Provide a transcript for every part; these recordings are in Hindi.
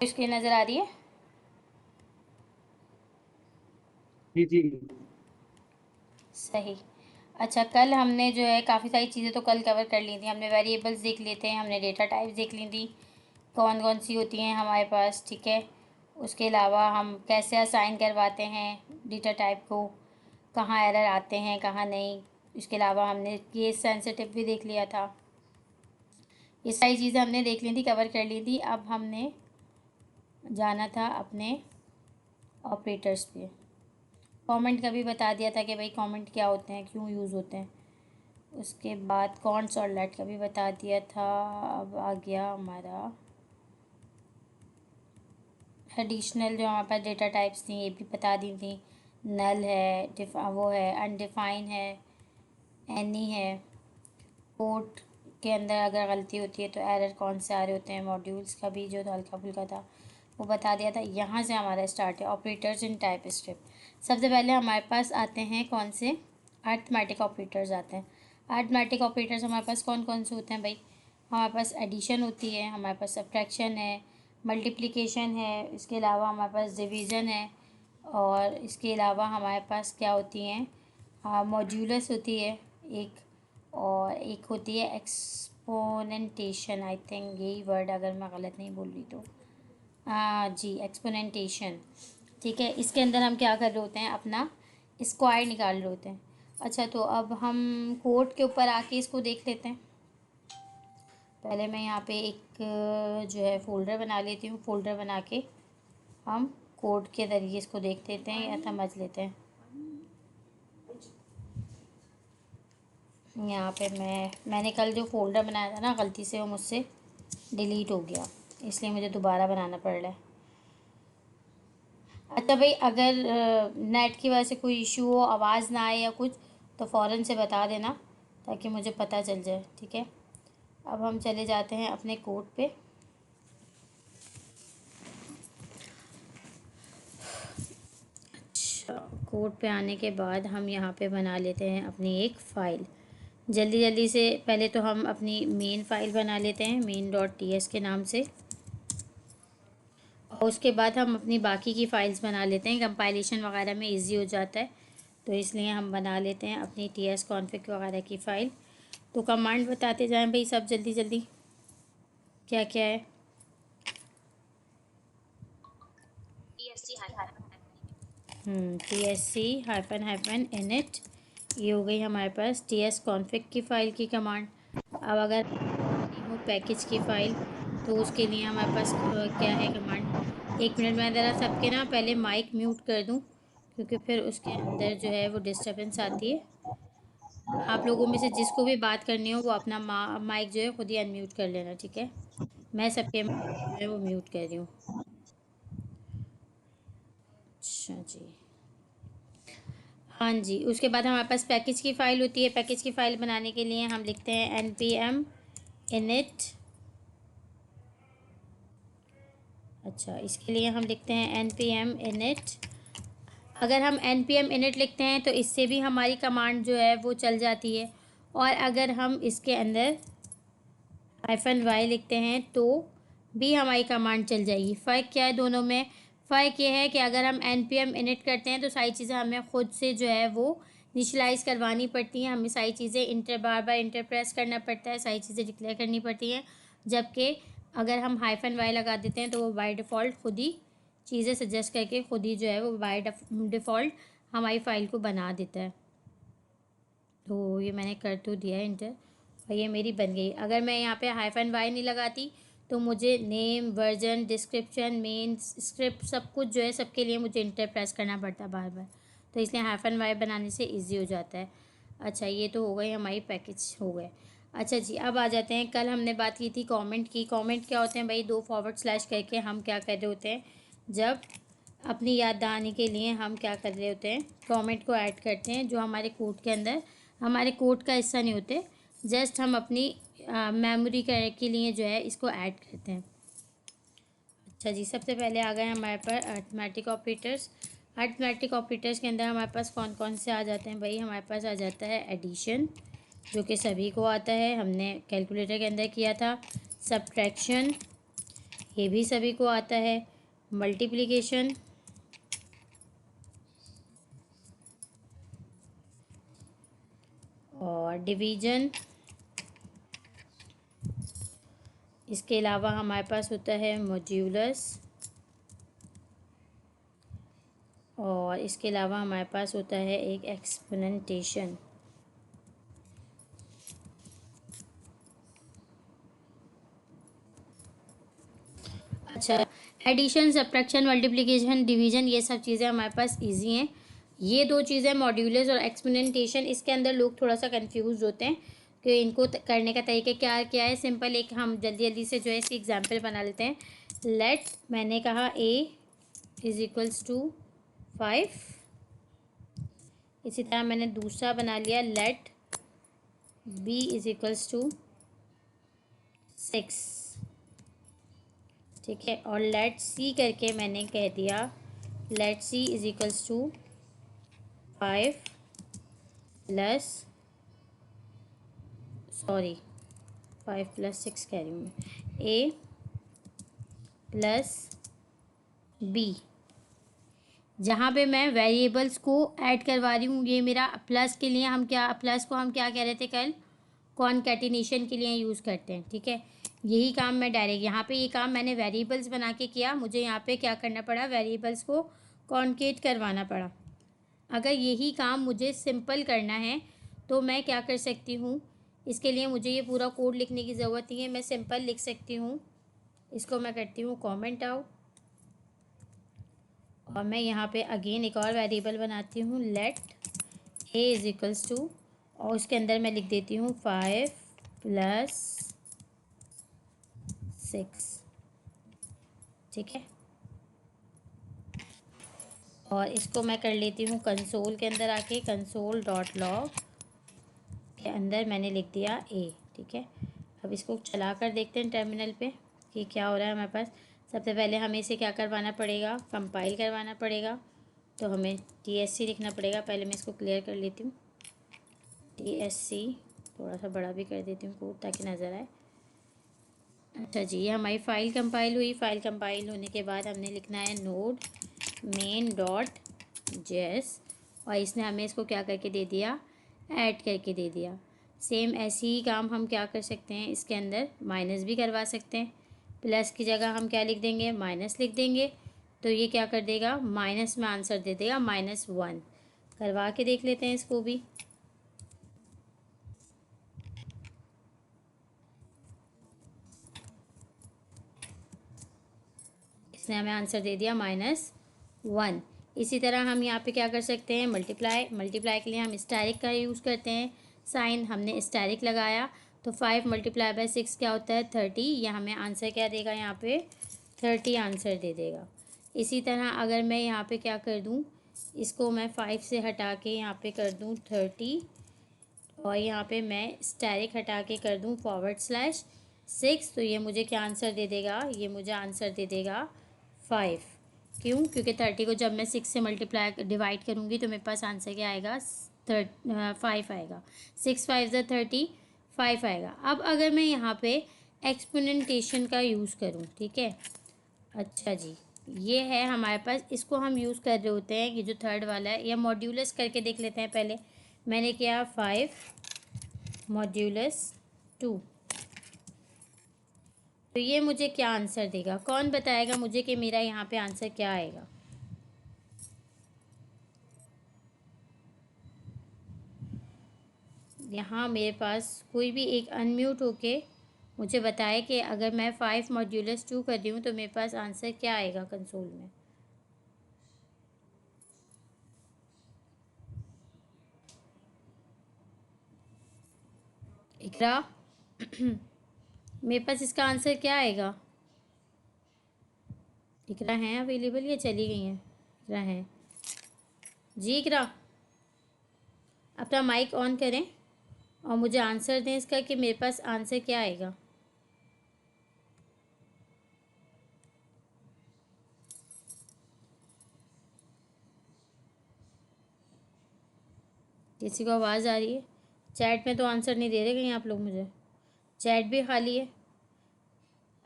स्क्रीन नज़र आ रही है? जी जी। सही। अच्छा, कल हमने जो है काफ़ी सारी चीज़ें तो कल कवर कर ली थी। हमने वेरिएबल्स देख लिए थे, हमने डेटा टाइप्स देख ली थी, कौन कौन सी होती हैं हमारे पास, ठीक है। उसके अलावा हम कैसे असाइन करवाते हैं डेटा टाइप को, कहाँ एरर आते हैं कहाँ नहीं। इसके अलावा हमने केस सेंसिटिव भी देख लिया था। ये सारी चीज़ें हमने देख ली थी, कवर कर ली थी। अब हमने जाना था अपने ऑपरेटर्स पे। कमेंट का भी बता दिया था कि भाई कमेंट क्या होते हैं, क्यों यूज़ होते हैं। उसके बाद कॉन्स और लेट का भी बता दिया था। अब आ गया हमारा एडिशनल जो हमारे पास डेटा टाइप्स थी, ये भी बता दी थी। नल है, वो है, अनडिफाइन है, एनी है। कोड के अंदर अगर गलती होती है तो एरर कौन से आ रहे होते हैं। मॉड्यूल्स का भी जो हल्का फुल्का था वो बता दिया था। यहाँ से हमारा स्टार्ट है ऑपरेटर्स इन टाइप स्क्रिप्ट। सबसे पहले हमारे पास आते हैं कौन से, अरिथमेटिक ऑपरेटर्स आते हैं। अरिथमेटिक ऑपरेटर्स हमारे पास कौन कौन से होते हैं भाई? हमारे पास एडिशन होती है, हमारे पास सब्ट्रैक्शन है, मल्टीप्लिकेशन है, इसके अलावा हमारे पास डिवीज़न है, और इसके अलावा हमारे पास क्या होती हैं, मॉड्यूलस होती है एक, और एक होती है एक्सपोनेंटेशन। आई थिंक यही वर्ड, अगर मैं गलत नहीं बोल रही तो। हाँ जी, एक्सपोनेंटेशन। ठीक है, इसके अंदर हम क्या कर रहे होते हैं, अपना स्क्वायर निकाल रहे होते हैं। अच्छा, तो अब हम कोड के ऊपर आके इसको देख लेते हैं। पहले मैं यहाँ पे एक जो है फ़ोल्डर बना लेती हूँ। फ़ोल्डर बना के हम कोड के ज़रिए इसको देख लेते हैं या समझ लेते हैं। यहाँ पे मैंने कल जो फ़ोल्डर बनाया था ना, गलती से वो मुझसे डिलीट हो गया, इसलिए मुझे दोबारा बनाना पड़ रहा है। अच्छा भाई, अगर नेट की वजह से कोई इशू हो, आवाज़ ना आए या कुछ, तो फ़ौरन से बता देना ताकि मुझे पता चल जाए, ठीक है। अब हम चले जाते हैं अपने कोड पे। अच्छा, कोड पे आने के बाद हम यहाँ पे बना लेते हैं अपनी एक फ़ाइल। जल्दी जल्दी से पहले तो हम अपनी मेन फ़ाइल बना लेते हैं, main.ts के नाम से। और उसके बाद हम अपनी बाकी की फ़ाइल्स बना लेते हैं। कंपाइलेशन वगैरह में इजी हो जाता है, तो इसलिए हम बना लेते हैं अपनी ts config वगैरह की फ़ाइल। तो कमांड बताते जाएं भाई सब, जल्दी जल्दी क्या क्या है। tsc-init, ये हो गई हमारे पास ts config की फ़ाइल की कमांड। अब अगर हो पैकेज की फ़ाइल, तो उसके लिए हमारे पास क्या है कमांड। एक मिनट, मैं ज़रा सबके ना पहले माइक म्यूट कर दूं, क्योंकि फिर उसके अंदर जो है वो डिस्टर्बेंस आती है। आप लोगों में से जिसको भी बात करनी हो वो अपना माइक जो है खुद ही अनम्यूट कर लेना, ठीक है। मैं सबके माइक जो है वो म्यूट कर रही हूँ। अच्छा जी, हाँ जी। उसके बाद हमारे पास पैकेज की फ़ाइल होती है। पैकेज की फ़ाइल बनाने के लिए हम लिखते हैं npm init। अच्छा, इसके लिए हम लिखते हैं npm init। अगर हम npm init लिखते हैं तो इससे भी हमारी कमांड जो है वो चल जाती है, और अगर हम इसके अंदर -y लिखते हैं तो भी हमारी कमांड चल जाएगी। फ़र्क क्या है दोनों में? फ़र्क ये है कि अगर हम npm init करते हैं तो सारी चीज़ें हमें ख़ुद से जो है वो इनिशियलाइज़ करवानी पड़ती हैं। हमें सारी चीज़ें बार बार इंटर प्रेस करना पड़ता है, सारी चीज़ें डिक्लेयर करनी पड़ती हैं। जबकि अगर हम -y लगा देते हैं तो वो बाय डिफ़ॉल्ट खुद ही चीज़ें सजेस्ट करके खुद ही जो है वो बाय डिफ़ॉल्ट हमारी फ़ाइल को बना देता है। तो ये मैंने कर तो दिया है इंटर, और ये मेरी बन गई। अगर मैं यहाँ पे -y नहीं लगाती तो मुझे name, version, description, main, script, सब कुछ जो है सबके लिए मुझे इंटर प्रेस करना पड़ता है बार बार। तो इसलिए -y बनाने से इजी हो जाता है। अच्छा, ये तो हो गई हमारी पैकेज हो गए। अच्छा जी, अब आ जाते हैं, कल हमने बात की थी कमेंट की। कमेंट क्या होते हैं भाई? 2 / करके हम क्या कर रहे होते हैं, जब अपनी याद दहानी के लिए हम क्या कर रहे होते हैं, कमेंट को ऐड करते हैं, जो हमारे कोड के अंदर हमारे कोड का हिस्सा नहीं होते। जस्ट हम अपनी मेमोरी के लिए जो है इसको ऐड करते हैं। अच्छा जी, सबसे पहले आ गए हमारे पास अरिथमेटिक ऑपरेटर्स। अरिथमेटिक ऑपरेटर्स के अंदर हमारे पास कौन कौन से आ जाते हैं भाई? हमारे पास आ जाता है एडिशन, जो कि सभी को आता है, हमने कैलकुलेटर के अंदर किया था। सब्ट्रैक्शन, ये भी सभी को आता है। मल्टीप्लिकेशन और डिवीजन, इसके अलावा हमारे पास होता है मॉड्यूलस, और इसके अलावा हमारे पास होता है एक एक्सपोनेंटेशन। अच्छा, एडिशन, सब्ट्रैक्शन, मल्टीप्लिकेशन, डिवीजन, ये सब चीज़ें हमारे पास इजी हैं। ये दो चीज़ें मॉड्यूलस और एक्सपोनेंटेशन, इसके अंदर लोग थोड़ा सा कंफ्यूज होते हैं कि इनको करने का तरीका क्या क्या है। सिंपल एक हम जल्दी जल्दी से जो है इसकी एग्जांपल बना लेते हैं। लेट, मैंने कहा a इज इक्वल्स टू 5। इसी तरह मैंने दूसरा बना लिया, let b is equals to 6। ठीक है, और लेट सी करके मैंने कह दिया let c is equals to 5 plus, sorry 5 plus 6 कह रही हूँ मैं, ए प्लस बी। जहाँ पे मैं वेरिएबल्स को ऐड करवा रही हूँ, ये मेरा प्लस के लिए हम क्या, प्लस को हम क्या कह रहे थे कल, कॉनकैटिनेशन के लिए यूज़ करते हैं। ठीक है, यही काम मैं डायरेक्ट यहाँ पे, ये काम मैंने वेरिएबल्स बना के किया, मुझे यहाँ पे क्या करना पड़ा, वेरिएबल्स को कॉन्केट करवाना पड़ा। अगर यही काम मुझे सिंपल करना है तो मैं क्या कर सकती हूँ, इसके लिए मुझे ये पूरा कोड लिखने की ज़रूरत नहीं है, मैं सिंपल लिख सकती हूँ। इसको मैं करती हूँ कॉमेंट आउट, और मैं यहाँ पे अगेन एक और वेरिएबल बनाती हूँ, let a is equals to, और उसके अंदर मैं लिख देती हूँ 5 प्लस 6। ठीक है, और इसको मैं कर लेती हूँ कंसोल के अंदर आके, कंसोल डॉट लॉग के अंदर मैंने लिख दिया ए। ठीक है, अब इसको चला कर देखते हैं टर्मिनल पे कि क्या हो रहा है हमारे पास। सबसे पहले हमें इसे क्या करवाना पड़ेगा, कंपाइल करवाना पड़ेगा, तो हमें TSC लिखना पड़ेगा। पहले मैं इसको क्लियर कर लेती हूँ, TSC, थोड़ा सा बड़ा भी कर देती हूँ कोड ताकि नज़र आए। अच्छा जी, ये हमारी फ़ाइल कंपाइल हुई। फ़ाइल कंपाइल होने के बाद हमने लिखना है नोड मेन डॉट जेएस, और इसने हमें इसको क्या करके दे दिया, ऐड करके दे दिया। सेम ऐसे ही काम हम क्या कर सकते हैं, इसके अंदर माइनस भी करवा सकते हैं। प्लस की जगह हम क्या लिख देंगे, माइनस लिख देंगे, तो ये क्या कर देगा, माइनस में आंसर दे देगा -1। करवा के देख लेते हैं इसको भी। इसने हमें आंसर दे दिया -1। इसी तरह हम यहाँ पे क्या कर सकते हैं, मल्टीप्लाई। मल्टीप्लाई के लिए हम स्टैरिक का यूज़ करते हैं, साइन हमने स्टैरिक लगाया, तो 5 मल्टीप्लाई बाय 6 क्या होता है, 30। यह हमें आंसर क्या देगा, यहाँ पे 30 आंसर दे देगा। इसी तरह अगर मैं यहाँ पे क्या कर दूँ, इसको मैं 5 से हटा के यहाँ पे कर दूँ 30, और यहाँ पे मैं स्टैरिक हटा के कर दूँ /6, तो ये मुझे क्या आंसर दे देगा, ये मुझे आंसर दे देगा 5। क्यों, क्योंकि 30 को जब मैं 6 से मल्टीप्लाई डिवाइड करूँगी तो मेरे पास आंसर क्या आएगा, 5 आएगा। 6 5 ज़ा 30, 5 आएगा। अब अगर मैं यहाँ पे एक्सपोनेंटेशन का यूज़ करूँ, ठीक है, अच्छा जी, ये है हमारे पास, इसको हम यूज़ कर रहे होते हैं, ये जो थर्ड वाला है, या मॉड्यूलस करके देख लेते हैं। पहले मैंने किया 5 मॉड्यूलस 2, तो ये मुझे क्या आंसर देगा, कौन बताएगा मुझे कि मेरा यहाँ पे आंसर क्या आएगा। यहाँ मेरे पास कोई भी एक अनम्यूट होके मुझे बताए कि अगर मैं 5 मॉड्यूलस 2 कर रही हूँ तो मेरे पास आंसर क्या आएगा कंसोल में। इकरा मेरे पास इसका आंसर क्या आएगा, इकरा हैं अवेलेबल या चली गई हैं, इकरा हैं जी, इकरा अपना माइक ऑन करें और मुझे आंसर दें इसका कि मेरे पास आंसर क्या आएगा। किसी को आवाज़ आ रही है, चैट में तो आंसर नहीं दे रहे कहीं आप लोग मुझे, चैट भी खाली है।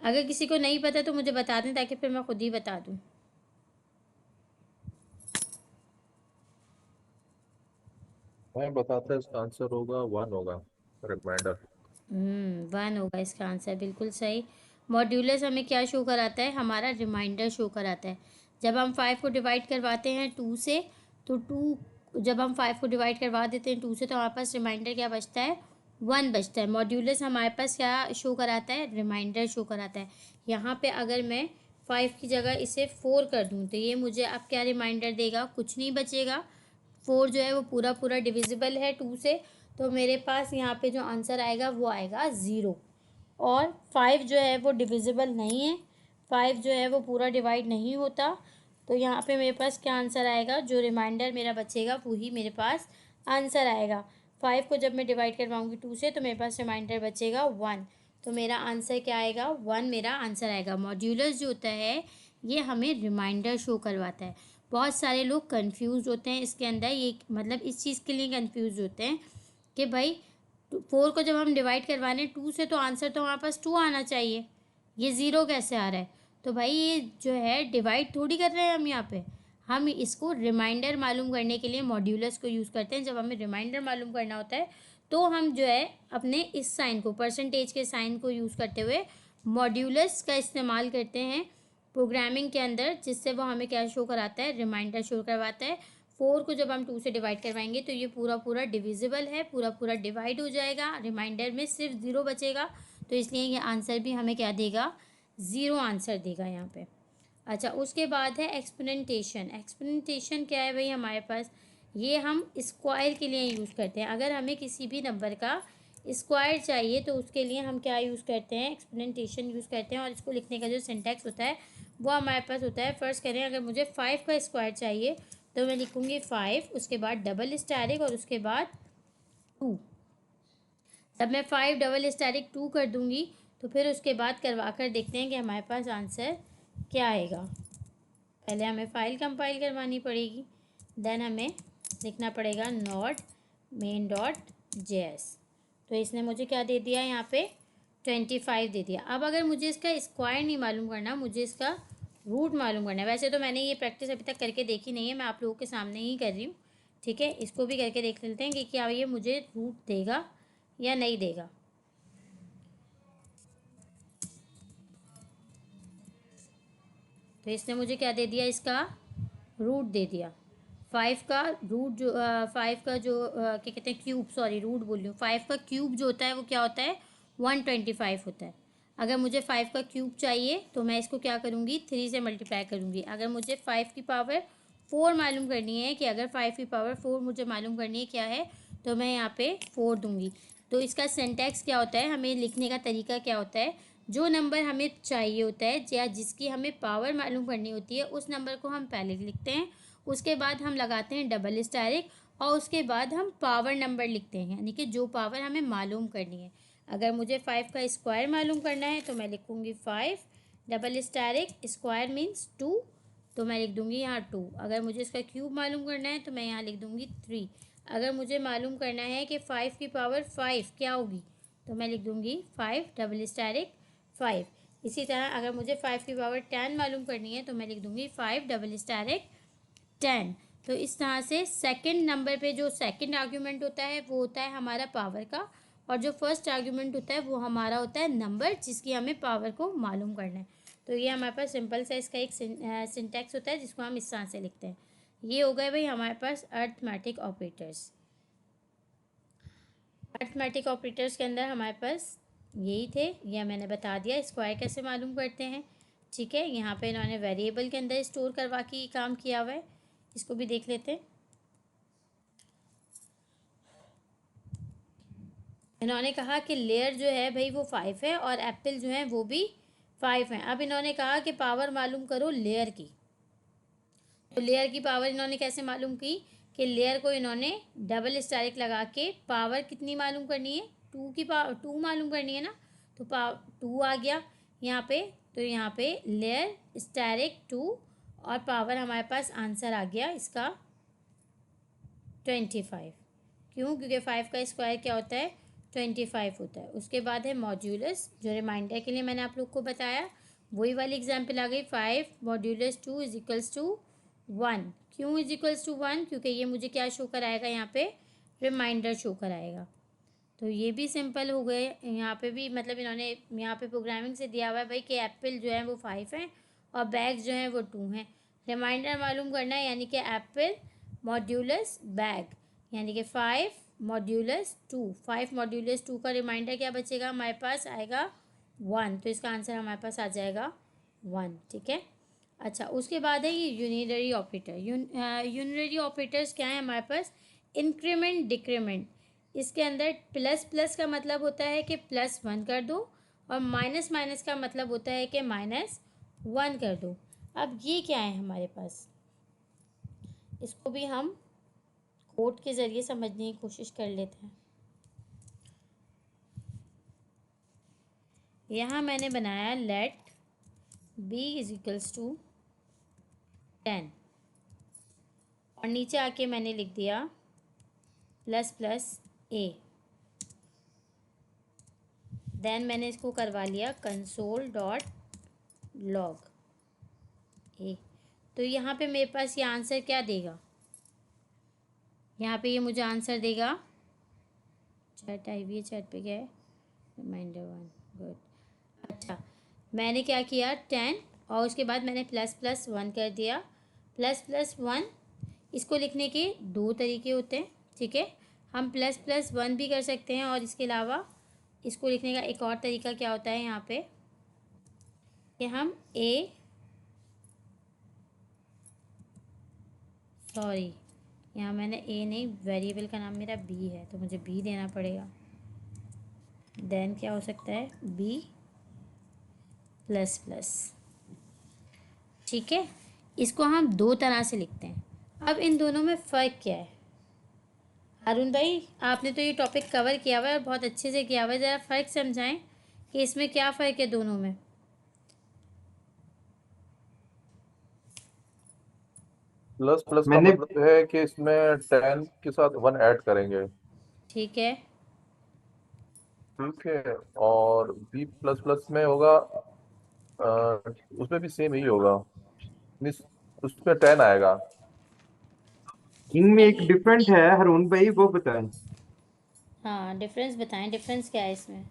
अगर किसी को नहीं पता तो मुझे बता दें ताकि फिर मैं खुद ही बता दूं। मैं बताता इसका आंसर होगा 1 होगा, रिमाइंडर। 1 होगा इसका आंसर, बिल्कुल सही। मॉड्यूलस हमें क्या शो कराता है? हमारा रिमाइंडर शो कराता है। जब हम 5 को डिवाइड करवाते हैं 2 से, तो 2, जब हम 5 को डिवाइड करवा देते हैं 2 से, तो हमारे पास रिमाइंडर क्या बचता है? 1 बचता है। मॉड्यूलस हमारे पास क्या शो कराता है? रिमाइंडर शो कराता है। यहाँ पे अगर मैं 5 की जगह इसे 4 कर दूँ तो ये मुझे अब क्या रिमाइंडर देगा? कुछ नहीं बचेगा। 4 जो है वो पूरा पूरा डिविजिबल है 2 से, तो मेरे पास यहाँ पे जो आंसर आएगा वो आएगा 0। और 5 जो है वो डिविजिबल नहीं है, 5 जो है वो पूरा डिवाइड नहीं होता, तो यहाँ पे मेरे पास क्या आंसर आएगा? जो रिमाइंडर मेरा बचेगा वो ही मेरे पास आंसर आएगा। 5 को जब मैं डिवाइड करवाऊँगी 2 से, तो मेरे पास रिमाइंडर बचेगा 1, तो मेरा आंसर क्या आएगा? 1 मेरा आंसर आएगा। मॉड्यूलस जो होता है ये हमें रिमाइंडर शो करवाता है। बहुत सारे लोग कंफ्यूज होते हैं इसके अंदर, ये मतलब इस चीज़ के लिए कंफ्यूज होते हैं कि भाई 4 को जब हम डिवाइड करवाने 2 से, तो आंसर तो हमारे पास 2 आना चाहिए, ये 0 कैसे आ रहा है? तो भाई ये जो है डिवाइड थोड़ी कर रहे हैं हम यहाँ पे, हम इसको रिमाइंडर मालूम करने के लिए मॉड्यूलस को यूज़ करते हैं। जब हमें रिमाइंडर मालूम करना होता है तो हम जो है अपने इस साइन को, परसेंटेज के साइन को यूज़ करते हुए मॉड्यूलस का इस्तेमाल करते हैं प्रोग्रामिंग के अंदर, जिससे वो हमें क्या शो कराता है? रिमाइंडर शो करवाता है। 4 को जब हम 2 से डिवाइड करवाएंगे तो ये पूरा पूरा डिविजिबल है, पूरा पूरा डिवाइड हो जाएगा, रिमाइंडर में सिर्फ 0 बचेगा, तो इसलिए ये आंसर भी हमें क्या देगा? 0 आंसर देगा यहाँ पे। अच्छा, उसके बाद है एक्सपोनेंटेशन। एक्सपोनेंटेशन क्या है भाई हमारे पास? ये हम स्क्वायर के लिए यूज़ करते हैं। अगर हमें किसी भी नंबर का स्क्वायर चाहिए तो उसके लिए हम क्या यूज़ करते हैं? एक्सपोनेंटेशन यूज़ करते हैं। और इसको लिखने का जो सिंटैक्स होता है वो हमारे पास होता है, फर्स्ट करें अगर मुझे 5 का स्क्वायर चाहिए तो मैं लिखूँगी 5, उसके बाद डबल स्टैरिक और उसके बाद 2। जब मैं 5 डबल स्टैरिक 2 कर दूँगी तो फिर उसके बाद करवा कर देखते हैं कि हमारे पास आंसर क्या आएगा। पहले हमें फ़ाइल कंपाइल करवानी पड़ेगी, देन हमें लिखना पड़ेगा नोड मेन डॉट जेएस। तो इसने मुझे क्या दे दिया यहाँ पे? 25 दे दिया। अब अगर मुझे इसका स्क्वायर नहीं मालूम करना, मुझे इसका रूट मालूम करना है। वैसे तो मैंने ये प्रैक्टिस अभी तक करके देखी नहीं है, मैं आप लोगों के सामने ही कर रही हूँ, ठीक है। इसको भी करके देख लेते हैं कि क्या ये मुझे रूट देगा या नहीं देगा। तो इसने मुझे क्या दे दिया? इसका रूट दे दिया। 5 का रूट जो 5 का जो क्या कहते हैं, क्यूब, सॉरी रूट बोल रही हूँ, 5 का क्यूब जो होता है वो क्या होता है? 125 होता है। अगर मुझे 5 का क्यूब चाहिए तो मैं इसको क्या करूँगी? 3 से मल्टीप्लाई करूँगी। अगर मुझे 5 की पावर 4 मालूम करनी है, कि अगर 5 की पावर 4 मुझे मालूम करनी है क्या है, तो मैं यहाँ पे 4 दूँगी। तो इसका सिंटैक्स क्या होता है, हमें लिखने का तरीका क्या होता है? जो नंबर हमें चाहिए होता है या जिसकी हमें पावर मालूम करनी होती है उस नंबर को हम पहले लिखते हैं, उसके बाद हम लगाते हैं डबल स्टैरिक, और उसके बाद हम पावर नंबर लिखते हैं, यानी कि जो पावर हमें मालूम करनी है। अगर मुझे 5 का स्क्वायर मालूम करना है तो मैं लिखूँगी 5 डबल स्टैरिक, स्क्वायर मीन्स 2, तो मैं लिख दूँगी यहाँ 2। अगर मुझे इसका क्यूब मालूम करना है तो मैं यहाँ लिख दूँगी 3। अगर मुझे मालूम करना है कि 5 की पावर 5 क्या होगी, तो मैं लिख दूँगी 5 डबल स्टैरिक 5। इसी तरह अगर मुझे 5 की पावर 10 मालूम करनी है तो मैं लिख दूँगी 5 डबल स्टैरिक 10। तो इस तरह से सेकंड नंबर पे जो सेकंड आर्ग्यूमेंट होता है वो होता है हमारा पावर का, और जो फर्स्ट आर्ग्यूमेंट होता है वो हमारा होता है नंबर जिसकी हमें पावर को मालूम करना है। तो ये हमारे पास सिंपल सा इसका एक सिंटैक्स होता है जिसको हम इस तरह से लिखते हैं। ये हो गए भाई हमारे पास अर्थमेटिक ऑपरेटर्स। अर्थमेटिक ऑपरेटर्स के अंदर हमारे पास यही थे, यह मैंने बता दिया। स्क्वायर कैसे मालूम करते हैं, ठीक है। यहाँ पे इन्होंने वेरिएबल के अंदर स्टोर करवा के काम किया हुआ है, इसको भी देख लेते हैं। इन्होंने कहा कि लेयर जो है भाई वो 5 है और एप्पल जो है वो भी 5 है। अब इन्होंने कहा कि पावर मालूम करो लेयर की। तो लेयर की पावर इन्होंने कैसे मालूम की? कि लेयर को इन्होंने डबल स्टैरिक लगा के पावर कितनी मालूम करनी है? 2 की पावर 2 मालूम करनी है ना, तो 2 आ गया यहाँ पे। तो यहाँ पे लेयर स्टैरिक 2 और पावर हमारे पास आंसर आ गया इसका 25। क्यों? क्योंकि 5 का स्क्वायर क्या होता है? 25 होता है। उसके बाद है मॉड्यूलस, जो रिमाइंडर के लिए मैंने आप लोग को बताया, वही वाली एग्जाम्पल आ गई। 5 मॉड्यूलस 2 इज इक्वल्स टू 1। क्यों इज इक्वल्स टू 1? क्योंकि ये मुझे क्या शो कराएगा, यहाँ पे रिमाइंडर शो कराएगा। तो ये भी सिंपल हो गए। यहाँ पे भी मतलब इन्होंने यहाँ पे प्रोग्रामिंग से दिया हुआ है भाई कि एप्पल जो है वो 5 है और बैग जो है वो 2 हैं। रिमाइंडर मालूम करना है, यानी कि एप्पल मॉड्यूलस बैग, यानी कि 5 मॉड्यूलस 2। 5 मॉड्यूलस 2 का रिमाइंडर क्या बचेगा हमारे पास, आएगा 1। तो इसका आंसर हमारे पास आ जाएगा 1। ठीक है। अच्छा, उसके बाद है ये यूनिटरी ऑपरेटर। यूनिटरी ऑपरेटर्स क्या है हमारे पास, इंक्रीमेंट डिक्रीमेंट। इसके अंदर प्लस प्लस का मतलब होता है कि प्लस 1 कर दो, और माइनस माइनस का मतलब होता है कि माइनस 1 कर दो। अब ये क्या है हमारे पास, इसको भी हम कोड के ज़रिए समझने की कोशिश कर लेते हैं। यहाँ मैंने बनाया let b is equals to 10, और नीचे आके मैंने लिख दिया प्लस प्लस a। देन मैंने इसको करवा लिया कंसोल डॉट लॉग ए। तो यहाँ पे मेरे पास ये आंसर क्या देगा, यहाँ पे ये मुझे आंसर देगा, चैट आई हुई है, चैट पे क्या है, रिमाइंडर 1, गुड। अच्छा, मैंने क्या किया 10, और उसके बाद मैंने प्लस प्लस 1 कर दिया। प्लस प्लस 1 इसको लिखने के दो तरीके होते हैं। ठीक है, हम प्लस प्लस 1 भी कर सकते हैं, और इसके अलावा इसको लिखने का एक और तरीका क्या होता है यहाँ पे, कि हम सॉरी, यहाँ मैंने ए नहीं, वेरिएबल का नाम मेरा बी है तो मुझे बी देना पड़ेगा। देन क्या हो सकता है, बी प्लस प्लस। ठीक है, इसको हम दो तरह से लिखते हैं। अब इन दोनों में फ़र्क क्या है, हारून भाई आपने तो ये टॉपिक कवर किया हुआ है और बहुत अच्छे से किया हुआ है, ज़रा फ़र्क समझाएं कि इसमें क्या फ़र्क है दोनों में। प्लस प्लस का मैंने मतलब है कि इसमें 10 के साथ 1 ऐड करेंगे। ठीक है, ठीक है। और बी प्लस प्लस में होगा, उसमें भी सेम ही होगा। मीन्स उसमें 10 आएगा। इनमें एक डिफरेंट है हरून भाई, वो बताएं। हाँ डिफरेंस बताएं, डिफरेंस क्या है इसमें।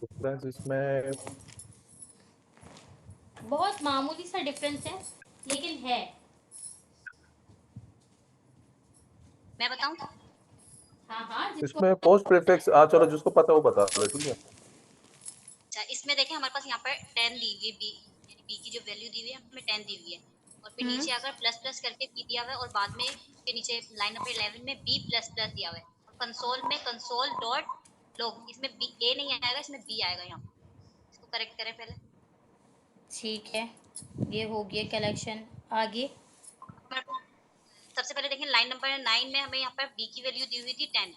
डिफरेंस इसमें बहुत मामूली सा डिफरेंस है, लेकिन है। मैं बताऊं? हाँ हाँ, जिसको इसमें पोस्ट प्रीफिक्स, चलो जिसको पता है वो बता दे, ठीक है। अच्छा, इसमें देखें हमारे पास यहाँ पर 10 दी हुई है, बी यानी बी की जो वैल्यू दी हुई है हमें 10 दी हुई है, और फिर नीचे अगर प्लस प्लस करके बी दिया हुआ है, और बाद में फिर नीचे लाइन नंबर 11 में बी प्लस प्लस दिया हुआ है, और कंसोल में कंसोल डॉट लॉग, इसमें बी ए नहीं आएगा, इसमें बी आएगा। यहाँ इसको करेक्ट करें पहले। ठीक है, ये हो गया कलेक्शन। आगे हमारे पास सबसे पहले देखें लाइन नंबर 9 में हमें यहाँ पर बी की वैल्यू दी हुई थी 10,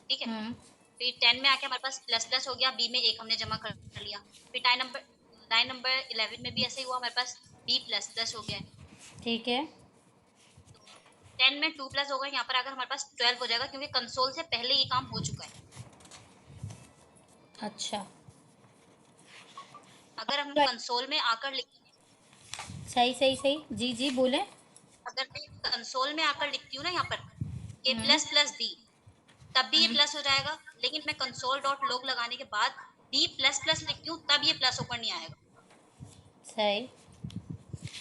ठीक है। फिर 10 में आके हमारे पास प्लस प्लस हो गया, बी में एक हमने जमा कर लिया। फिर लाइन नंबर 11 में भी ऐसे ही हुआ, हमारे पास बी प्लस प्लस हो गया है। ठीक है, 10 में 2 प्लस होगा, यहाँ पर अगर हमारे पास 12 हो जाएगा, क्योंकि कंसोल से पहले ये काम हो चुका है। अच्छा, अगर हम कंसोल में आकर सही सही सही, जी जी बोलें। अगर मैं कंसोल में आकर लिखती हूँ ना यहाँ पर कि प्लस प्लस बी, तब भी ये प्लस हो जाएगा, लेकिन मैं कंसोल डॉट लॉग लगाने के बाद बी प्लस प्लस लिखती हूँ, तब ये प्लस होकर नहीं आएगा। सही।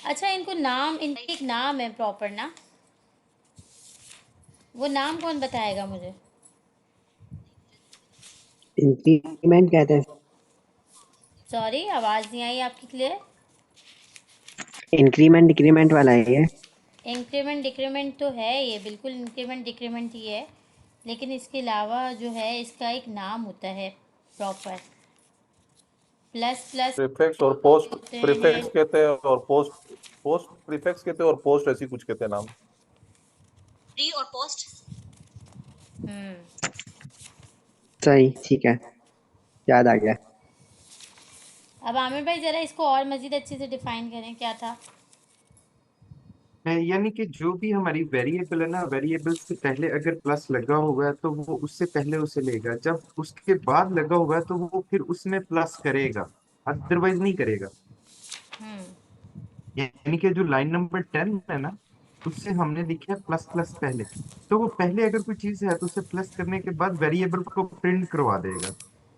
अच्छा, इनको नाम, इनके एक नाम है प्रॉपर ना, वो नाम कौन बताएगा मुझे। इंक्रीमेंट कहते हैं। सॉरी, आवाज़ नहीं आई आपकी क्लियर। इंक्रीमेंट डिक्रीमेंट वाला है ये। इंक्रीमेंट डिक्रीमेंट तो है ये, बिल्कुल इंक्रीमेंट डिक्रीमेंट ही है, लेकिन इसके अलावा जो है इसका एक नाम होता है प्रॉपर। प्लस प्लस प्रीफिक्स और पोस्ट होते हैं। प्रीफिक्स कहते हैं, और पोस्ट पोस्ट प्रीफिक्स कहते हैं, और पोस्ट ऐसी कुछ कहते हैं नाम। प्री और पोस्ट। सही, ठीक है, याद आ गया। अब आमिर भाई ज़रा इसको और मज़ीद अच्छे से डिफाइन करें, क्या था। यानी कि जो भी हमारी वेरिएबल है ना, वेरिएबल से पहले अगर प्लस लगा हुआ है तो वो उससे पहले उसे लेगा, जब उसके बाद लगा हुआ है तो वो फिर उसमें प्लस करेगा, अदरवाइज नहीं करेगा। हम्म। यानी कि जो लाइन नंबर 10 है ना, उससे हमने लिखा है प्लस प्लस पहले, तो वो पहले अगर कोई चीज है तो उसे प्लस करने के बाद वेरिएबल को प्रिंट करवा देगा।